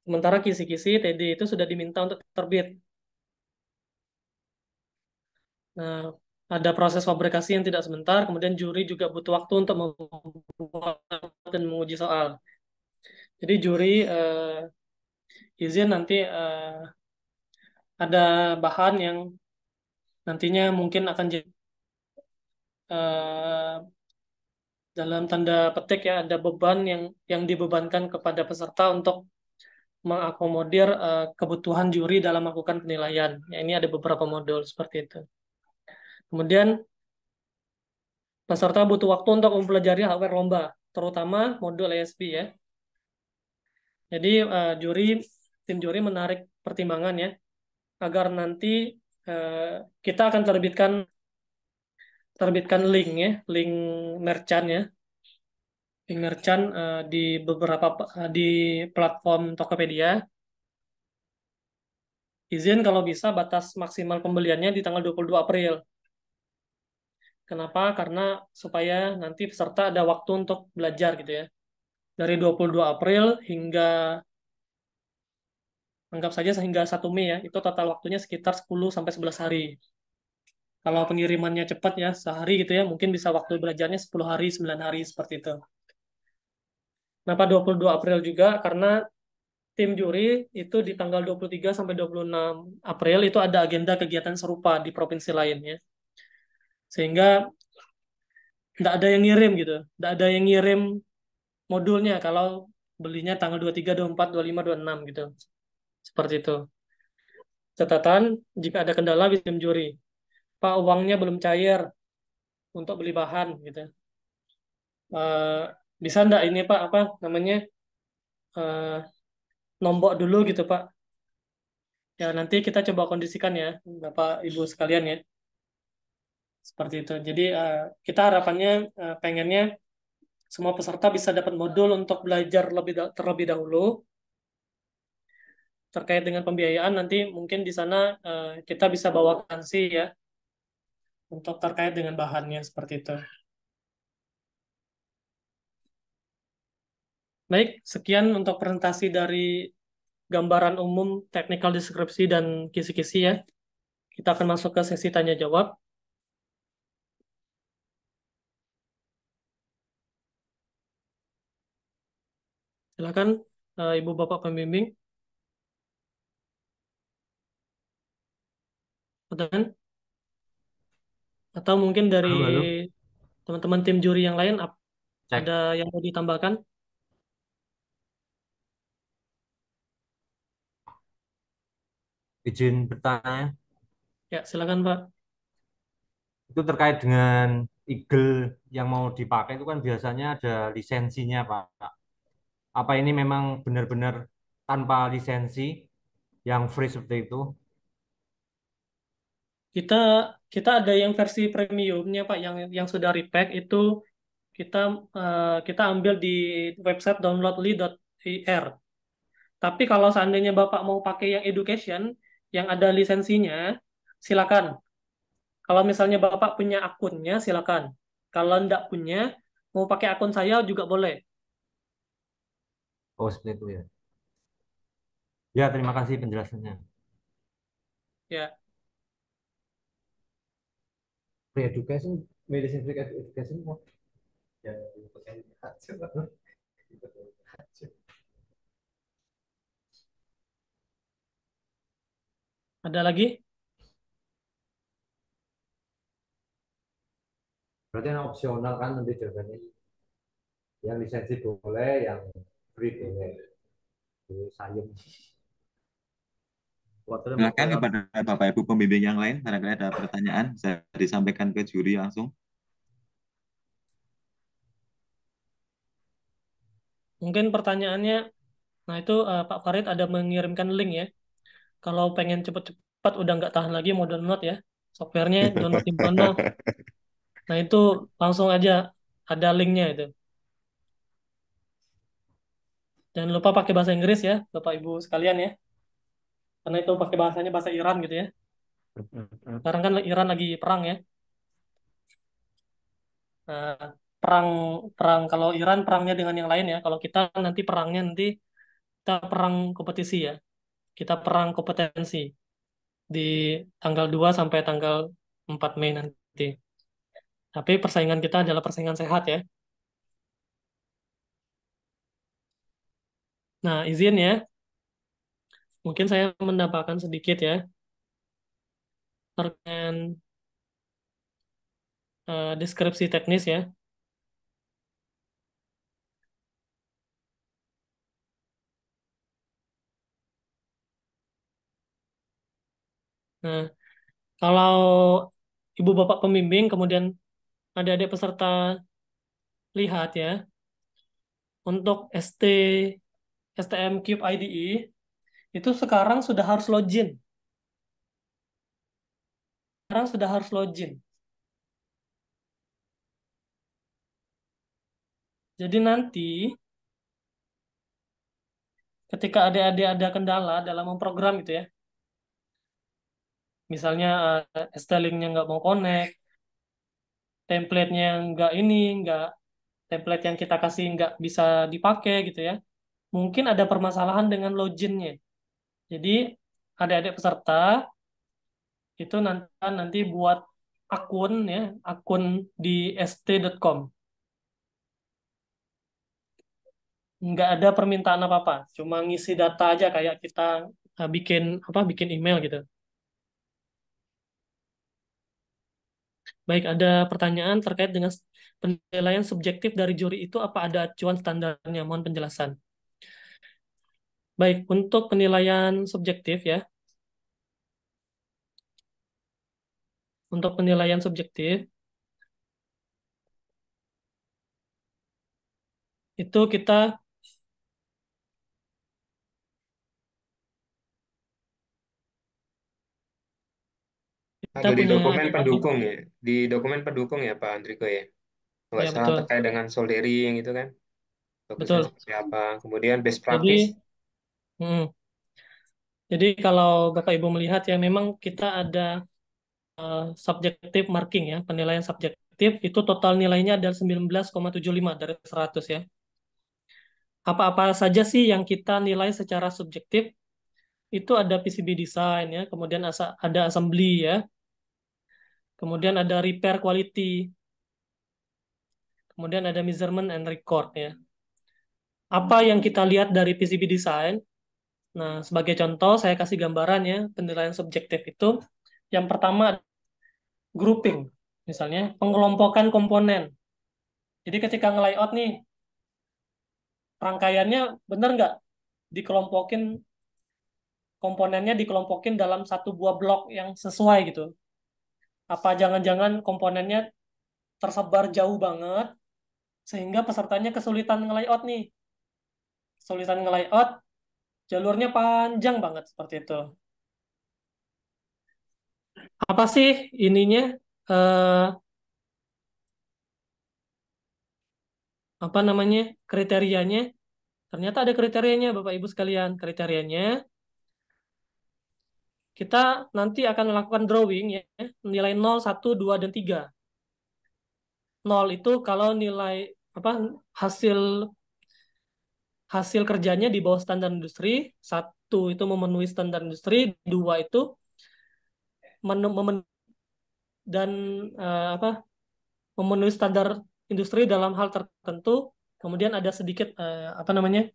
Sementara kisi-kisi TD itu sudah diminta untuk terbit. Nah, ada proses fabrikasi yang tidak sebentar, kemudian juri juga butuh waktu untuk membuat dan menguji soal. Jadi juri izin nanti ada bahan yang nantinya mungkin akan jadi dalam tanda petik ya, ada beban yang dibebankan kepada peserta untuk mengakomodir kebutuhan juri dalam melakukan penilaian. Ya, ini ada beberapa modul seperti itu. Kemudian peserta butuh waktu untuk mempelajari hardware lomba, terutama modul ASP ya. Jadi tim juri menarik pertimbangan ya, agar nanti kita akan terbitkan link ya, link merchant ya, link merchant di beberapa di platform Tokopedia. Izin kalau bisa batas maksimal pembeliannya di tanggal 22 April. Kenapa? Karena supaya nanti peserta ada waktu untuk belajar gitu ya. Dari 22 April hingga anggap saja sehingga 1 Mei ya, itu total waktunya sekitar 10 sampai 11 hari. Kalau pengirimannya cepat ya, sehari gitu ya, mungkin bisa waktu belajarnya 10 hari, 9 hari seperti itu. Kenapa 22 April juga? Karena tim juri itu di tanggal 23 sampai 26 April itu ada agenda kegiatan serupa di provinsi lainnya. Sehingga nggak ada yang ngirim gitu. Nggak ada yang ngirim modulnya kalau belinya tanggal 23, 24, 25, 26 gitu. Seperti itu. Catatan, jika ada kendala bisa tim juri. Pak, uangnya belum cair untuk beli bahan gitu. Eh, bisa nggak ini Pak, apa namanya, eh, nombok dulu gitu Pak. Ya nanti kita coba kondisikan ya, Bapak Ibu sekalian ya. Seperti itu. Jadi kita harapannya pengennya semua peserta bisa dapat modul untuk belajar terlebih dahulu. Terkait dengan pembiayaan nanti mungkin di sana kita bisa bawa garansi ya untuk terkait dengan bahannya seperti itu. Baik, sekian untuk presentasi dari gambaran umum, technical deskripsi dan kisi-kisi ya. Kita akan masuk ke sesi tanya jawab. Silakan Ibu Bapak pembimbing. Dan atau mungkin dari Halo, halo. teman-teman tim juri yang lain Cek. ada yang mau ditambahkan? Izin bertanya, Ya, silakan Pak. itu terkait dengan Eagle yang mau dipakai itu kan biasanya ada lisensinya, Pak. Apa ini memang benar-benar tanpa lisensi yang free seperti itu? Kita kita ada yang versi premiumnya Pak, yang sudah repack itu kita kita ambil di website downloadly.ir. Tapi kalau seandainya Bapak mau pakai yang education, yang ada lisensinya, silakan. Kalau misalnya Bapak punya akunnya, silakan. Kalau enggak punya, mau pakai akun saya juga boleh. Oh, seperti itu ya. Ya, terima kasih penjelasannya. Ya, Free education, medicine free education, Pak. Ya, ada lagi? berarti yang opsional kan nanti jawabannya. Yang lisensi boleh, yang free boleh. Itu sayang. Silakan kepada Bapak Ibu pembimbing yang lain, barangkali ada pertanyaan bisa disampaikan ke juri langsung. Mungkin pertanyaannya, nah itu Pak Farid ada mengirimkan link ya. Kalau pengen cepet-cepet udah nggak tahan lagi mau download ya. Softwarenya download di mana? Nah itu langsung aja ada linknya itu. Jangan lupa pakai bahasa Inggris ya, Bapak Ibu sekalian ya. Karena itu pakai bahasanya bahasa Iran gitu ya. Sekarang kan Iran lagi perang ya. Nah, perang perang kalau Iran perangnya dengan yang lain ya. Kalau kita nanti perangnya nanti kita perang kompetisi ya. Kita perang kompetensi di tanggal 2 sampai tanggal 4 Mei nanti. Tapi persaingan kita adalah persaingan sehat ya. Nah, izin ya, mungkin saya menambahkan sedikit ya terkait deskripsi teknis ya. Nah, kalau ibu bapak pembimbing kemudian adik-adik peserta lihat ya, untuk STM Cube IDE itu sekarang sudah harus login. Sekarang sudah harus login. Jadi nanti ketika adik-adik ada kendala dalam memprogram itu ya, misalnya ST-Link-nya nggak mau connect, template-nya nggak template yang kita kasih nggak bisa dipakai gitu ya. Mungkin ada permasalahan dengan login-nya. Jadi adik-adik peserta itu nanti buat akun ya, akun di st.com. Nggak ada permintaan apa-apa, cuma ngisi data aja kayak kita bikin email gitu. Baik, ada pertanyaan terkait dengan penilaian subjektif dari juri itu apa ada acuan standarnya? Mohon penjelasan. Baik, untuk penilaian subjektif ya. Untuk penilaian subjektif itu kita Ada di punya dokumen pendukung ya, di dokumen pendukung ya Pak Andriko ya. Nggak ya salah betul, terkait dengan soldering itu kan, bagusnya betul. seperti apa. Kemudian best practice. Jadi, mm, jadi kalau Bapak Ibu melihat ya memang kita ada subjektif marking ya, penilaian subjektif itu total nilainya adalah 19,75 dari 100 ya. Apa-apa saja sih yang kita nilai secara subjektif? Itu ada PCB design ya, kemudian ada assembly ya, kemudian ada repair quality, kemudian ada measurement and record ya. Apa yang kita lihat dari PCB design? Nah, sebagai contoh saya kasih gambaran ya, penilaian subjektif itu yang pertama grouping, misalnya pengelompokan komponen. Jadi ketika nge-layout nih, rangkaiannya benar nggak dikelompokin komponennya dikelompokin dalam satu buah blok yang sesuai gitu. Apa jangan-jangan komponennya tersebar jauh banget sehingga pesertanya kesulitan nge-layout nih. Kesulitan nge-layout, jalurnya panjang banget seperti itu. Apa sih ininya? Eh, apa namanya? Kriterianya? Ternyata ada kriterianya, Bapak Ibu sekalian. Kriterianya kita nanti akan melakukan drawing ya, nilai 0, 1, 2, dan 3. 0 itu kalau nilai apa hasil hasil kerjanya di bawah standar industri, 1 itu memenuhi standar industri, 2 itu dan apa memenuhi standar industri dalam hal tertentu, kemudian ada sedikit apa namanya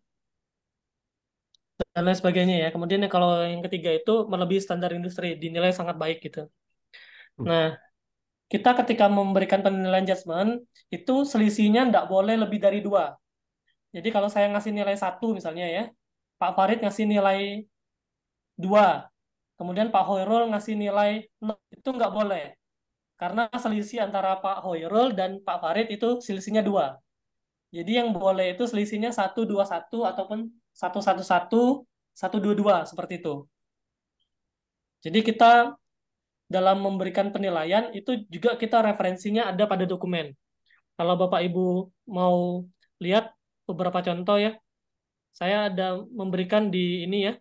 dan lain sebagainya ya. Kemudian kalau yang ketiga itu melebihi standar industri, dinilai sangat baik gitu. Nah, kita ketika memberikan penilaian judgement itu selisihnya tidak boleh lebih dari 2. Jadi kalau saya ngasih nilai 1 misalnya ya, Pak Farid ngasih nilai 2, kemudian Pak Hoirul ngasih nilai 0, itu nggak boleh. Karena selisih antara Pak Hoirul dan Pak Farid itu selisihnya 2. Jadi yang boleh itu selisihnya 1, 2, 1 ataupun 1, 1, 1, 1, 2, 2 seperti itu. Jadi kita dalam memberikan penilaian itu juga kita referensinya ada pada dokumen. Kalau Bapak Ibu mau lihat beberapa contoh ya, saya ada memberikan di ini ya,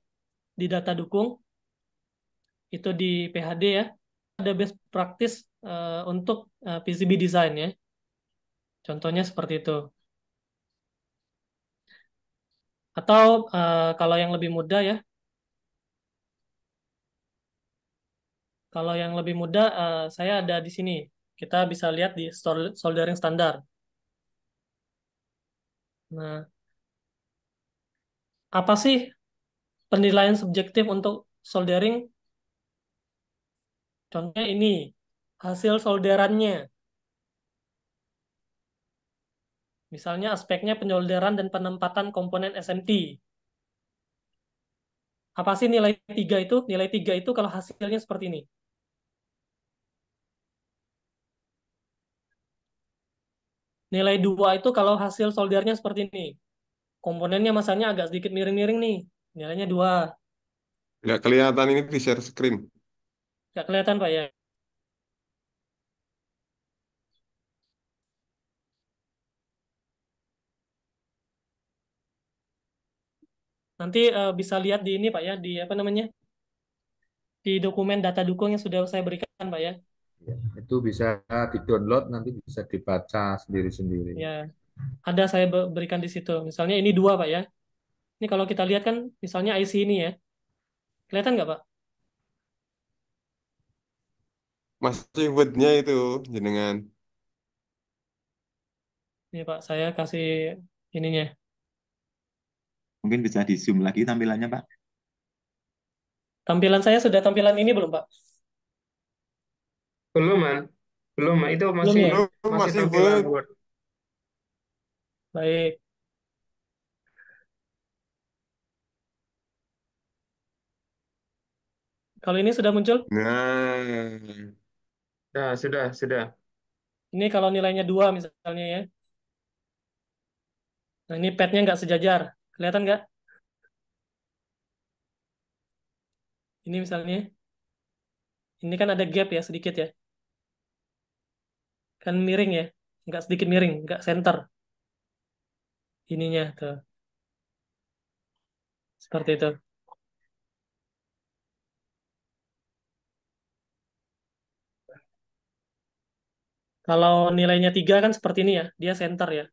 di data dukung, itu di PHD ya, ada best practice untuk PCB design ya. Contohnya seperti itu. Atau kalau yang lebih mudah ya, kalau yang lebih mudah saya ada di sini. Kita bisa lihat di soldering standar. Nah, apa sih penilaian subjektif untuk soldering? Contohnya ini, hasil solderannya. Misalnya aspeknya penyolderan dan penempatan komponen SMT. Apa sih nilai 3 itu? Nilai 3 itu kalau hasilnya seperti ini. Nilai 2 itu kalau hasil soldernya seperti ini. Komponennya masanya agak sedikit miring-miring nih. Nilainya 2. Nggak kelihatan ini di share screen. Nggak kelihatan, Pak, ya? Nanti bisa lihat di ini, Pak, ya. Di apa namanya? Di dokumen data dukung yang sudah saya berikan, Pak, ya. Ya, itu bisa di-download, nanti bisa dibaca sendiri-sendiri. Ya, ada saya berikan di situ. Misalnya ini 2, Pak, ya. Ini kalau kita lihat kan, misalnya IC ini ya. Kelihatan nggak, Pak? Masih wordnya itu, jenengan. Ini, Pak, saya kasih ininya. Mungkin bisa di zoom lagi tampilannya, Pak. Tampilan saya sudah tampilan ini belum, Pak? Belum, Man. Belum, Man. Itu Belum masih ya? Belum, masih masih tampilan Word. Word. Baik. Kalau ini sudah muncul? Nah, Nah, sudah. Ini kalau nilainya 2 misalnya ya. Nah, ini padnya nggak sejajar. Kelihatan nggak? Ini misalnya. Ini kan ada gap ya, sedikit ya. Kan miring ya. Nggak sedikit miring, nggak center. Ininya tuh. Seperti itu. Kalau nilainya 3 kan seperti ini ya. Dia center ya.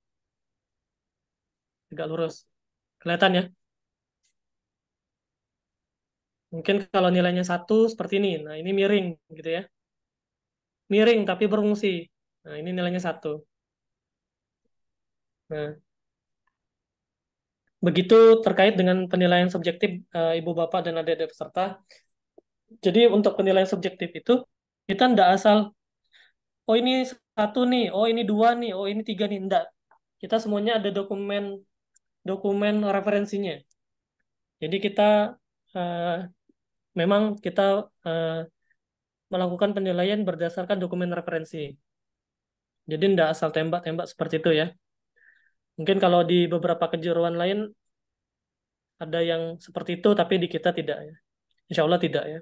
Agak lurus. Kelihatan ya? Mungkin kalau nilainya 1 seperti ini. Nah, ini miring gitu ya. Miring tapi berfungsi. Nah, ini nilainya 1. Nah, begitu terkait dengan penilaian subjektif Ibu Bapak dan adik-adik peserta. Jadi untuk penilaian subjektif itu kita tidak asal, oh ini 1 nih, oh ini 2 nih, oh ini 3 nih. Enggak. Kita semuanya ada dokumen dokumen referensinya. Jadi kita eh, memang kita eh, melakukan penilaian berdasarkan dokumen referensi. Jadi tidak asal tembak-tembak seperti itu ya. Mungkin kalau di beberapa kejuruan lain ada yang seperti itu, tapi di kita tidak ya. Insya Allah tidak ya.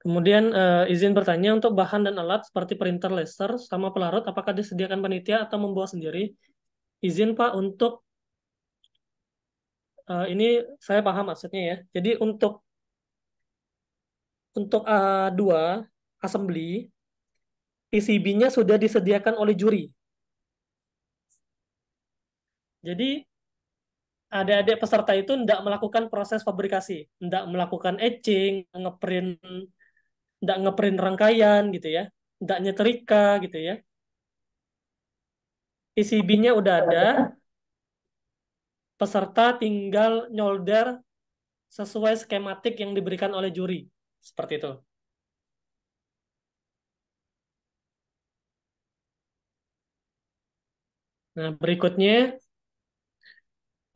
Kemudian izin bertanya untuk bahan dan alat seperti printer laser sama pelarut, apakah disediakan panitia atau membawa sendiri? Izin Pak untuk ini saya paham maksudnya ya. Jadi untuk A2 assembly PCB-nya sudah disediakan oleh juri. Jadi adik-adik peserta itu tidak melakukan proses fabrikasi, tidak melakukan etching, tidak ngeprint rangkaian gitu ya, tidak nyetrika gitu ya. PCB-nya udah ada, peserta tinggal nyolder sesuai skematik yang diberikan oleh juri. Seperti itu. Nah, berikutnya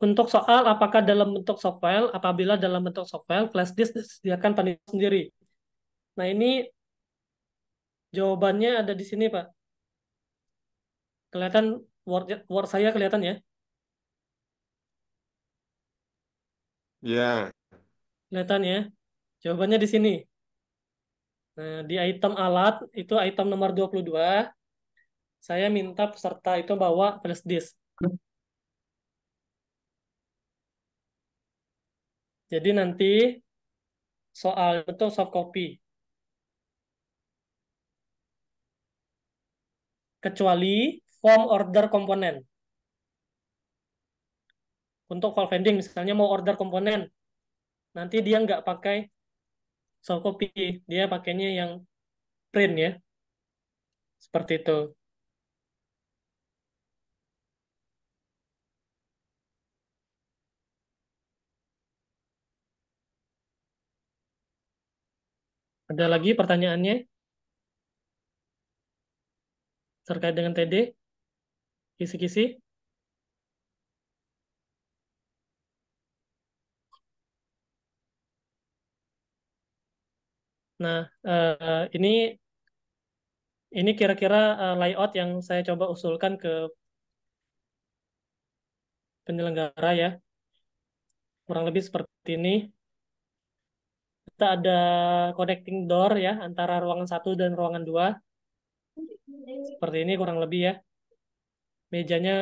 untuk soal apakah dalam bentuk soft file, apabila dalam bentuk soft file, flash disk disediakan panitia sendiri. Nah, ini jawabannya ada di sini, Pak. Kelihatan Word saya kelihatan ya? ya, Kelihatan ya? Jawabannya di sini. Nah, di item alat, itu item nomor 22, saya minta peserta itu bawa flash disk. Jadi nanti soal itu soft copy. Kecuali form order komponen. Untuk file vending, misalnya mau order komponen, nanti dia nggak pakai soft copy. Dia pakainya yang print ya, seperti itu. Ada lagi pertanyaannya terkait dengan TD, kisi-kisi? Nah, ini kira-kira layout yang saya coba usulkan ke penyelenggara ya. Kurang lebih seperti ini. Kita ada connecting door ya antara ruangan 1 dan ruangan 2. Seperti ini kurang lebih ya. Mejanya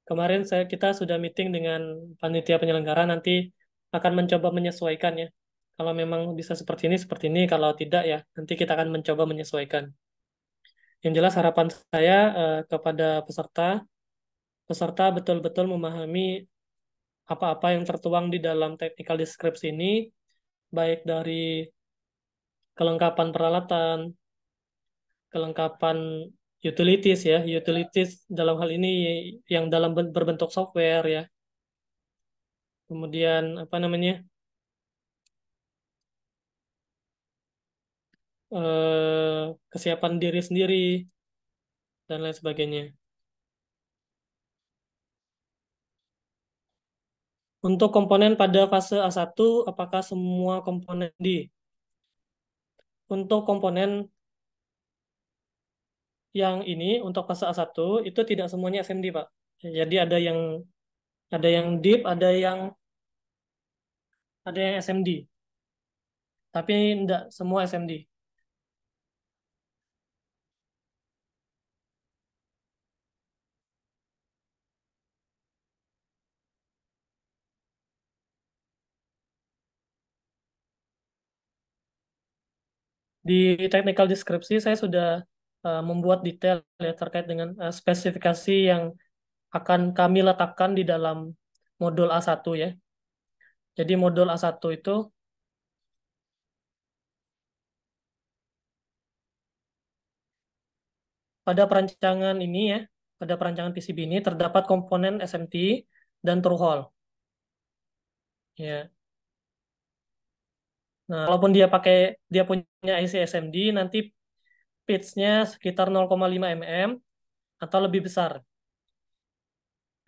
kemarin kita sudah meeting dengan panitia penyelenggara, nanti akan mencoba menyesuaikan ya. Kalau memang bisa seperti ini, kalau tidak ya nanti kita akan mencoba menyesuaikan. Yang jelas harapan saya kepada peserta betul-betul memahami apa-apa yang tertuang di dalam technical description ini, baik dari kelengkapan peralatan, kelengkapan utilities ya, utilities dalam hal ini yang dalam berbentuk software ya. Kemudian apa namanya? Kesiapan diri sendiri dan lain sebagainya. Untuk komponen pada fase A1, apakah semua komponen untuk komponen yang ini untuk fase A1 itu tidak semuanya SMD, Pak. Jadi ada yang deep, ada yang SMD. Tapi tidak semua SMD. Di technical deskripsi saya sudah membuat detail ya terkait dengan spesifikasi yang akan kami letakkan di dalam modul A1 ya. Jadi modul A1 itu pada perancangan ini ya, pada perancangan PCB ini terdapat komponen SMT dan through-hole. Ya. Nah, walaupun dia punya IC SMD, nanti pitch-nya sekitar 0,5 mm atau lebih besar.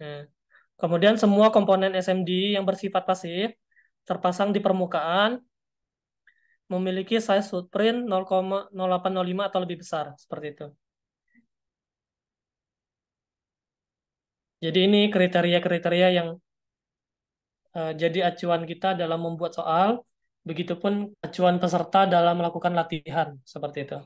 Nah, kemudian semua komponen SMD yang bersifat pasif terpasang di permukaan memiliki size footprint 0,0805 atau lebih besar, seperti itu. Jadi ini kriteria-kriteria yang jadi acuan kita dalam membuat soal, begitupun acuan peserta dalam melakukan latihan, seperti itu.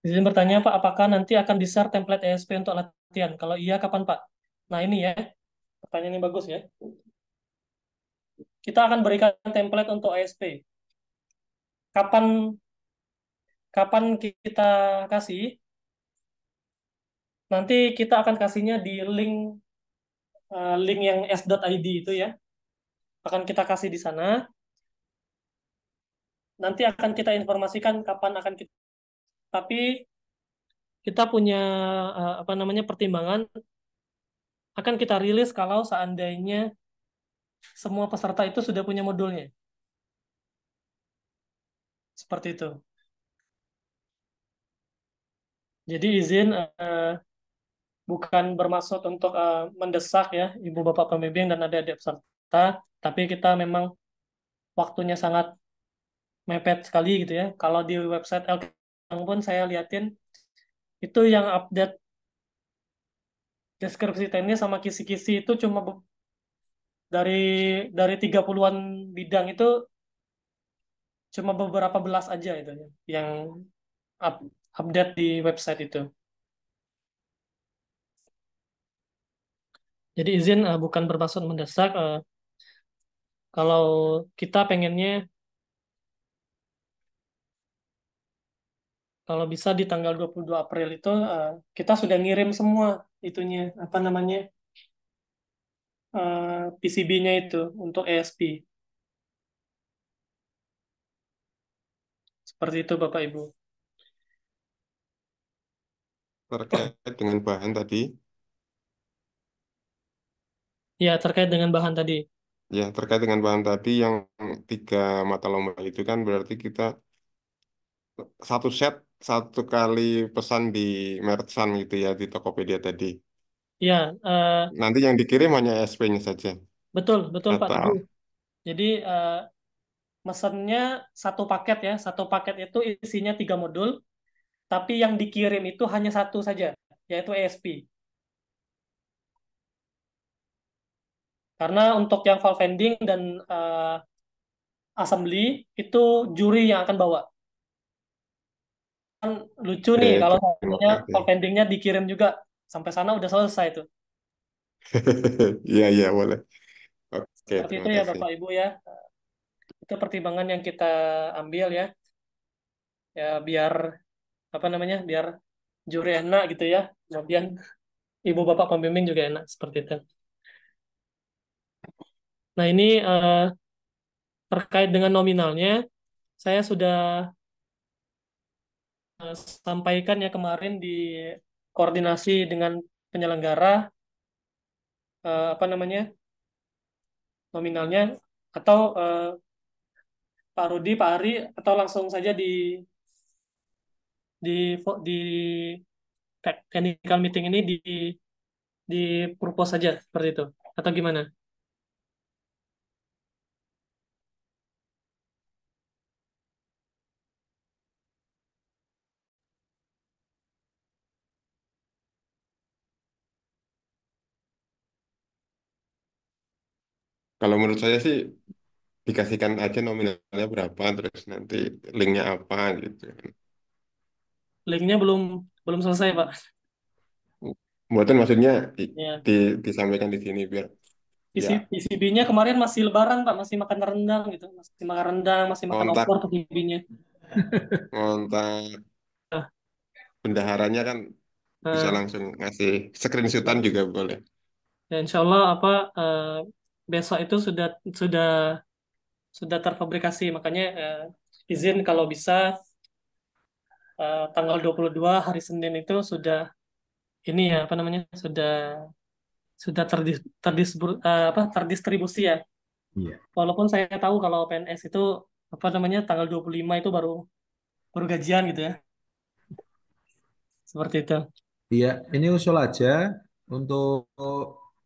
Izin bertanya, Pak, apakah nanti akan di-share template ESP untuk latihan? Kalau iya, kapan, Pak? Nah, ini ya, pertanyaan yang bagus ya. Kita akan berikan template untuk ESP. Kapan kapan kita kasih? Nanti kita akan kasihnya di link yang s.id itu ya. Akan kita kasih di sana. Nanti akan kita informasikan kapan akan kita. Tapi kita punya apa namanya pertimbangan akan kita rilis kalau seandainya semua peserta itu sudah punya modulnya. Seperti itu. Jadi izin bukan bermaksud untuk mendesak ya Ibu Bapak pembimbing dan adik-adik peserta, tapi kita memang waktunya sangat mepet sekali gitu ya. Kalau di website LKM pun saya liatin itu yang update deskripsi teknis sama kisi-kisi itu cuma dari 30-an bidang itu cuma beberapa belas aja itu ya yang up- update di website itu. Jadi izin bukan bermaksud mendesak. Kalau kita pengennya, kalau bisa di tanggal 22 April itu kita sudah ngirim semua itunya, apa namanya, PCB-nya itu untuk ESP. Seperti itu Bapak Ibu. Terkait dengan bahan tadi, Ya, terkait dengan bahan tadi. ya terkait dengan bahan tadi yang 3 mata lomba itu kan berarti kita satu set satu kali pesan di merchant gitu ya di Tokopedia tadi. Ya, Nanti yang dikirim hanya SP-nya saja. betul, betul Pak Teguh. Atau Jadi mesennya satu paket ya, satu paket itu isinya 3 modul, tapi yang dikirim itu hanya satu saja, yaitu ESP. Karena untuk yang valve ending dan assembly itu juri yang akan bawa. Kan lucu oke, nih kalau terima seandainya kasih. valve endingnya dikirim juga sampai sana udah selesai tuh. Iya, iya, boleh. Oke, Seperti itu terima ya kasih. Bapak Ibu ya. Itu pertimbangan yang kita ambil ya. Ya biar apa namanya? Biar juri enak gitu ya. Kemudian ibu bapak pembimbing juga enak seperti itu. Nah, ini terkait dengan nominalnya, saya sudah sampaikan ya kemarin di koordinasi dengan penyelenggara apa namanya nominalnya atau Pak Rudi, Pak Ari atau langsung saja di technical meeting ini di propose saja seperti itu atau gimana? Kalau menurut saya sih dikasihkan aja nominalnya berapa, terus nanti linknya apa gitu. Linknya belum belum selesai Pak. Buatan maksudnya Ya, disampaikan di sini biar ya PCB-nya kemarin masih lebaran Pak, masih makan rendang gitu, masih makan rendang, masih makan kontak opor PCB-nya. kontak bendaharanya kan bisa Nah, langsung ngasih screenshotan ya, juga boleh. ya, insya Allah apa besok itu sudah sudah terfabrikasi, makanya izin kalau bisa tanggal 22 hari Senin itu sudah ini ya apa namanya sudah terdistribusi ya. Iya. Walaupun saya tahu kalau PNS itu apa namanya tanggal 25 itu baru baru gajian gitu ya. Seperti itu. Iya, ini usul aja untuk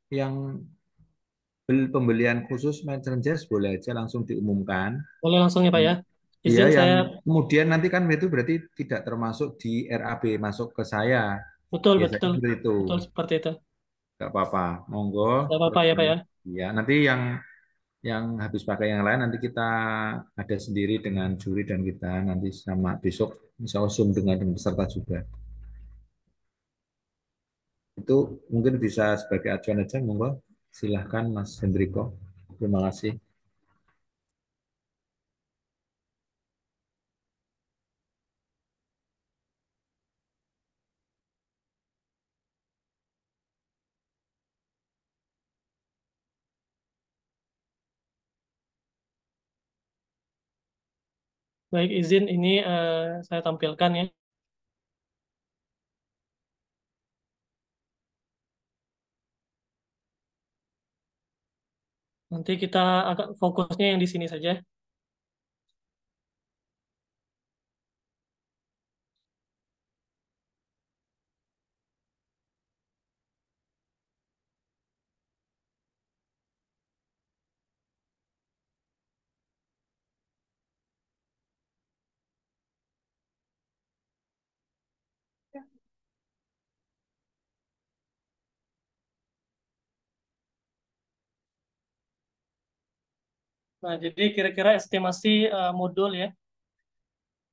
yang pembelian khusus merchandise boleh aja langsung diumumkan. Boleh langsung ya Pak ya. Iya, Izin yang saya kemudian nanti kan itu berarti tidak termasuk di RAB, masuk ke saya. betul Biasanya betul seperti itu. betul seperti itu. Nggak apa-apa, monggo. Tidak apa-apa Terus ya Pak ya. ya, nanti yang habis pakai yang lain nanti kita ada sendiri dengan juri dan kita nanti sama besok bisa usung dengan peserta juga. Itu mungkin bisa sebagai acuan aja, monggo. Silahkan Mas Hendriko. Terima kasih. Baik izin ini saya tampilkan ya. Nanti kita agak fokusnya yang di sini saja. Nah, jadi kira-kira estimasi modul ya.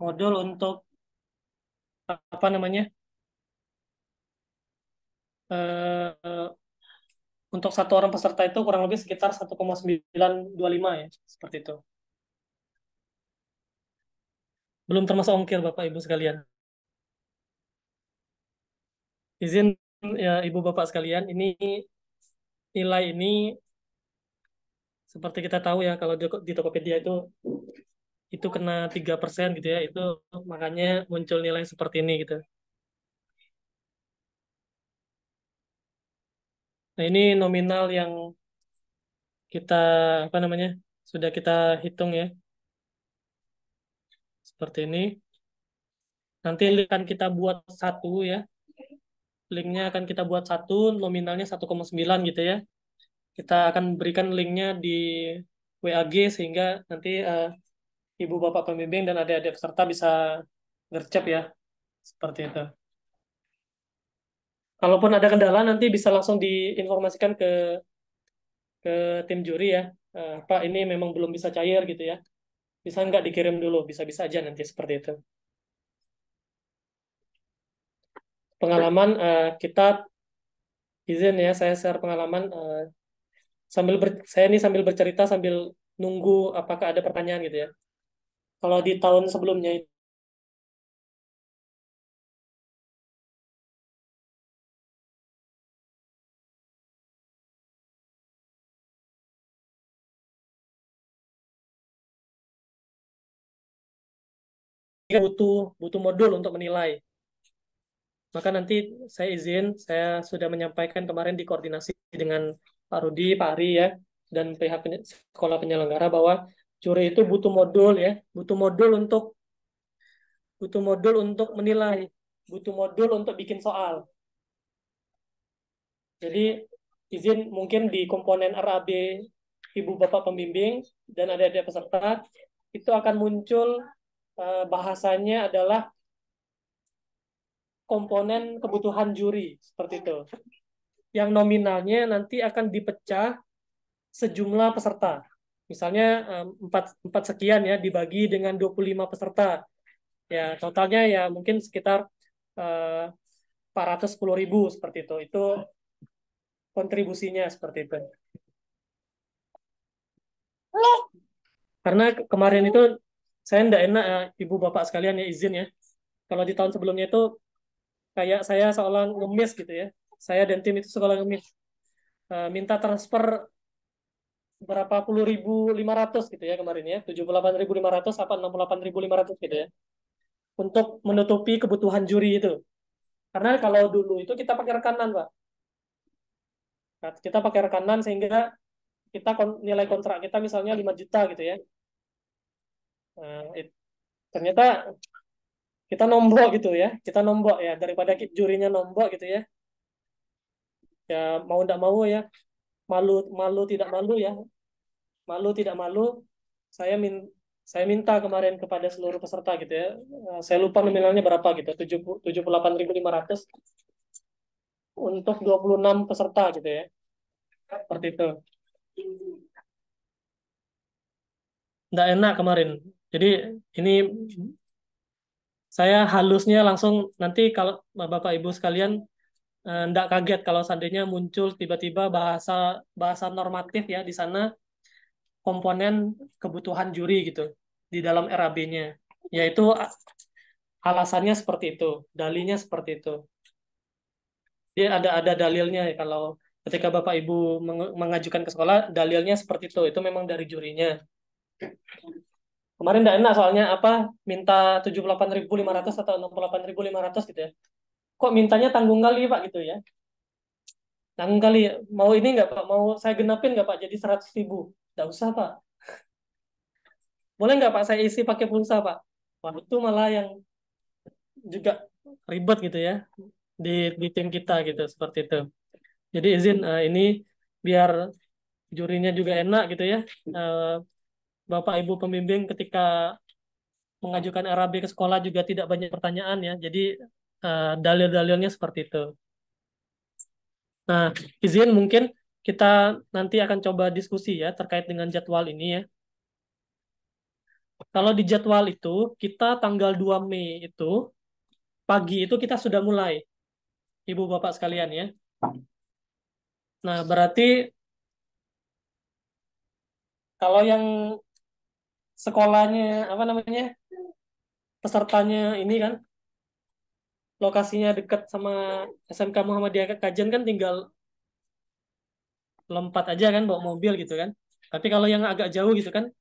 Modul untuk apa namanya, eh, untuk satu orang peserta itu kurang lebih sekitar 1,925 ya, seperti itu. Belum termasuk ongkir Bapak Ibu sekalian. Izin ya Ibu Bapak sekalian, ini nilai ini seperti kita tahu ya kalau di Tokopedia itu kena 3% gitu ya, itu makanya muncul nilai seperti ini gitu. Nah, ini nominal yang kita apa namanya sudah kita hitung ya, seperti ini. Nanti akan kita buat satu ya, linknya akan kita buat satu, nominalnya 1,9 gitu ya. Kita akan berikan linknya di WAG sehingga nanti ibu bapak pembimbing dan adik-adik peserta bisa gercep ya, seperti itu. Kalaupun ada kendala nanti bisa langsung diinformasikan ke tim juri ya. Pak ini memang belum bisa cair gitu ya. Bisa nggak dikirim dulu, bisa-bisa aja nanti seperti itu. Pengalaman kita izin ya, saya share pengalaman saya ini sambil bercerita sambil nunggu apakah ada pertanyaan gitu ya. Kalau di tahun sebelumnya itu butuh modul untuk menilai. Maka nanti saya sudah menyampaikan kemarin di koordinasi dengan Pak Rudi, Pak Ari ya, dan pihak sekolah penyelenggara bahwa juri itu butuh modul untuk menilai, butuh modul untuk bikin soal. Jadi izin mungkin di komponen RAB Ibu Bapak Pembimbing dan adik-adik peserta itu akan muncul bahasanya adalah komponen kebutuhan juri seperti itu. Yang nominalnya nanti akan dipecah sejumlah peserta. Misalnya 4 sekian ya dibagi dengan 25 peserta. Ya totalnya ya mungkin sekitar 410.000 seperti itu. Itu kontribusinya seperti itu. Karena kemarin itu saya tidak enak Ibu Bapak sekalian ya izin ya. Kalau di tahun sebelumnya itu kayak saya seolah ngemis gitu ya. Saya dan tim itu seolah ngemis. Minta transfer berapa puluh ribu 500 gitu ya kemarin ya. 78.500 apa 68.500 gitu ya. Untuk menutupi kebutuhan juri itu. Karena kalau dulu itu kita pakai rekanan, Pak. Nah, kita pakai rekanan sehingga nilai kontrak kita misalnya 5 juta gitu ya. Nah, ternyata kita nombok gitu ya. Kita nombok ya daripada jurinya nombok gitu ya. Ya mau tidak mau ya, malu malu tidak malu ya. Malu tidak malu, saya min saya minta kemarin kepada seluruh peserta gitu ya. Saya lupa nominalnya berapa gitu, 78.500 untuk 26 peserta gitu ya. Seperti itu. Nggak enak kemarin. Jadi ini saya halusnya langsung nanti kalau Bapak Ibu sekalian nggak kaget kalau seandainya muncul tiba-tiba bahasa bahasa normatif ya di sana komponen kebutuhan juri gitu di dalam RAB-nya. Yaitu alasannya seperti itu, dalilnya seperti itu. Dia ada dalilnya ya kalau ketika Bapak Ibu mengajukan ke sekolah dalilnya seperti itu. Itu memang dari jurinya. Kemarin nggak enak soalnya apa minta 78.500 atau 68.500 gitu ya. Kok mintanya tanggung kali Pak gitu ya. Tanggung kali mau ini nggak Pak? Mau saya genapin nggak Pak jadi 100.000? Nggak usah Pak. Boleh nggak Pak saya isi pakai pulsa Pak? Wah itu malah yang juga ribet gitu ya di tim kita gitu seperti itu. Jadi izin ini biar jurinya juga enak gitu ya. Bapak Ibu pembimbing ketika mengajukan RAB ke sekolah juga tidak banyak pertanyaan ya. Jadi dalil-dalilnya seperti itu. Nah, izin mungkin kita nanti akan coba diskusi ya terkait dengan jadwal ini ya. Kalau di jadwal itu kita tanggal 2 Mei itu pagi itu kita sudah mulai, Ibu Bapak sekalian ya. Nah, berarti kalau yang sekolahnya apa namanya? Pesertanya ini kan lokasinya dekat sama SMK Muhammadiyah Kajen kan tinggal lompat aja kan bawa mobil gitu kan. Tapi kalau yang agak jauh gitu kan,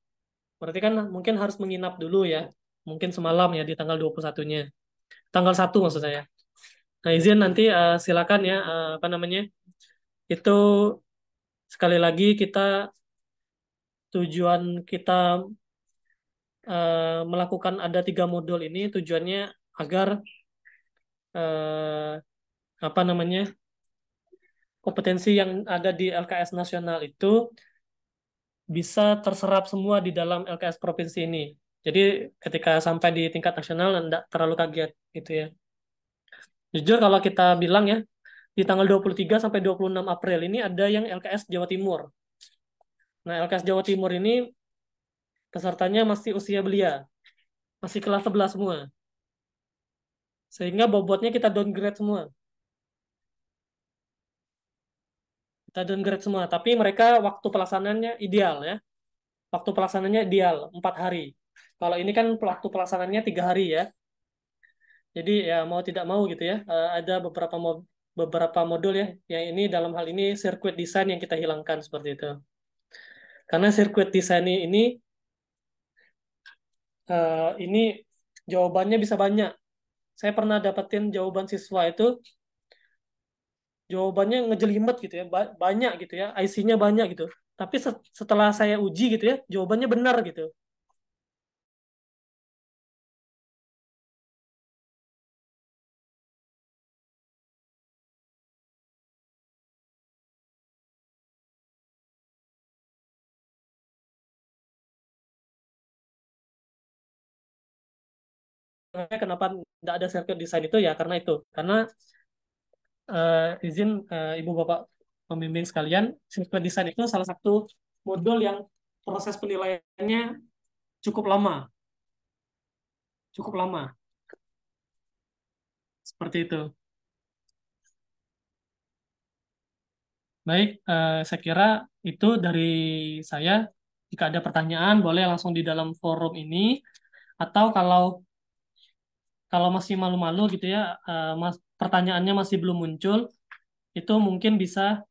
berarti kan mungkin harus menginap dulu ya. Mungkin semalam ya di tanggal 21-nya. Tanggal 1 maksud saya. Nah, izin nanti silakan ya apa namanya? Itu sekali lagi tujuan kita melakukan ada 3 modul ini tujuannya agar eh, apa namanya? Kompetensi yang ada di LKS nasional itu bisa terserap semua di dalam LKS provinsi ini. Jadi ketika sampai di tingkat nasional tidak terlalu kaget gitu ya. Jujur kalau kita bilang ya, di tanggal 23 sampai 26 April ini ada yang LKS Jawa Timur. Nah, LKS Jawa Timur ini pesertanya masih usia belia, masih kelas 11 semua. Sehingga bobotnya kita downgrade semua. Kita downgrade semua, tapi mereka waktu pelaksanaannya ideal ya. Waktu pelaksanaannya ideal, 4 hari. Kalau ini kan waktu pelaksanaannya 3 hari ya. Jadi ya mau tidak mau gitu ya, ada beberapa modul ya, yang ini dalam hal ini sirkuit desain yang kita hilangkan seperti itu. Karena sirkuit desain ini jawabannya bisa banyak. Saya pernah dapetin jawaban siswa itu jawabannya ngejelimet gitu ya, banyak gitu ya, IC-nya banyak gitu. Tapi setelah saya uji gitu ya, jawabannya benar gitu. Makanya kenapa tidak ada sirkuit desain itu ya karena itu. Karena izin Ibu Bapak pembimbing sekalian, sirkuit desain itu salah satu modul yang proses penilaiannya cukup lama, cukup lama. Seperti itu. Baik, saya kira itu dari saya. Jika ada pertanyaan, boleh langsung di dalam forum ini, atau kalau kalau masih malu-malu gitu ya, pertanyaannya masih belum muncul, itu mungkin bisa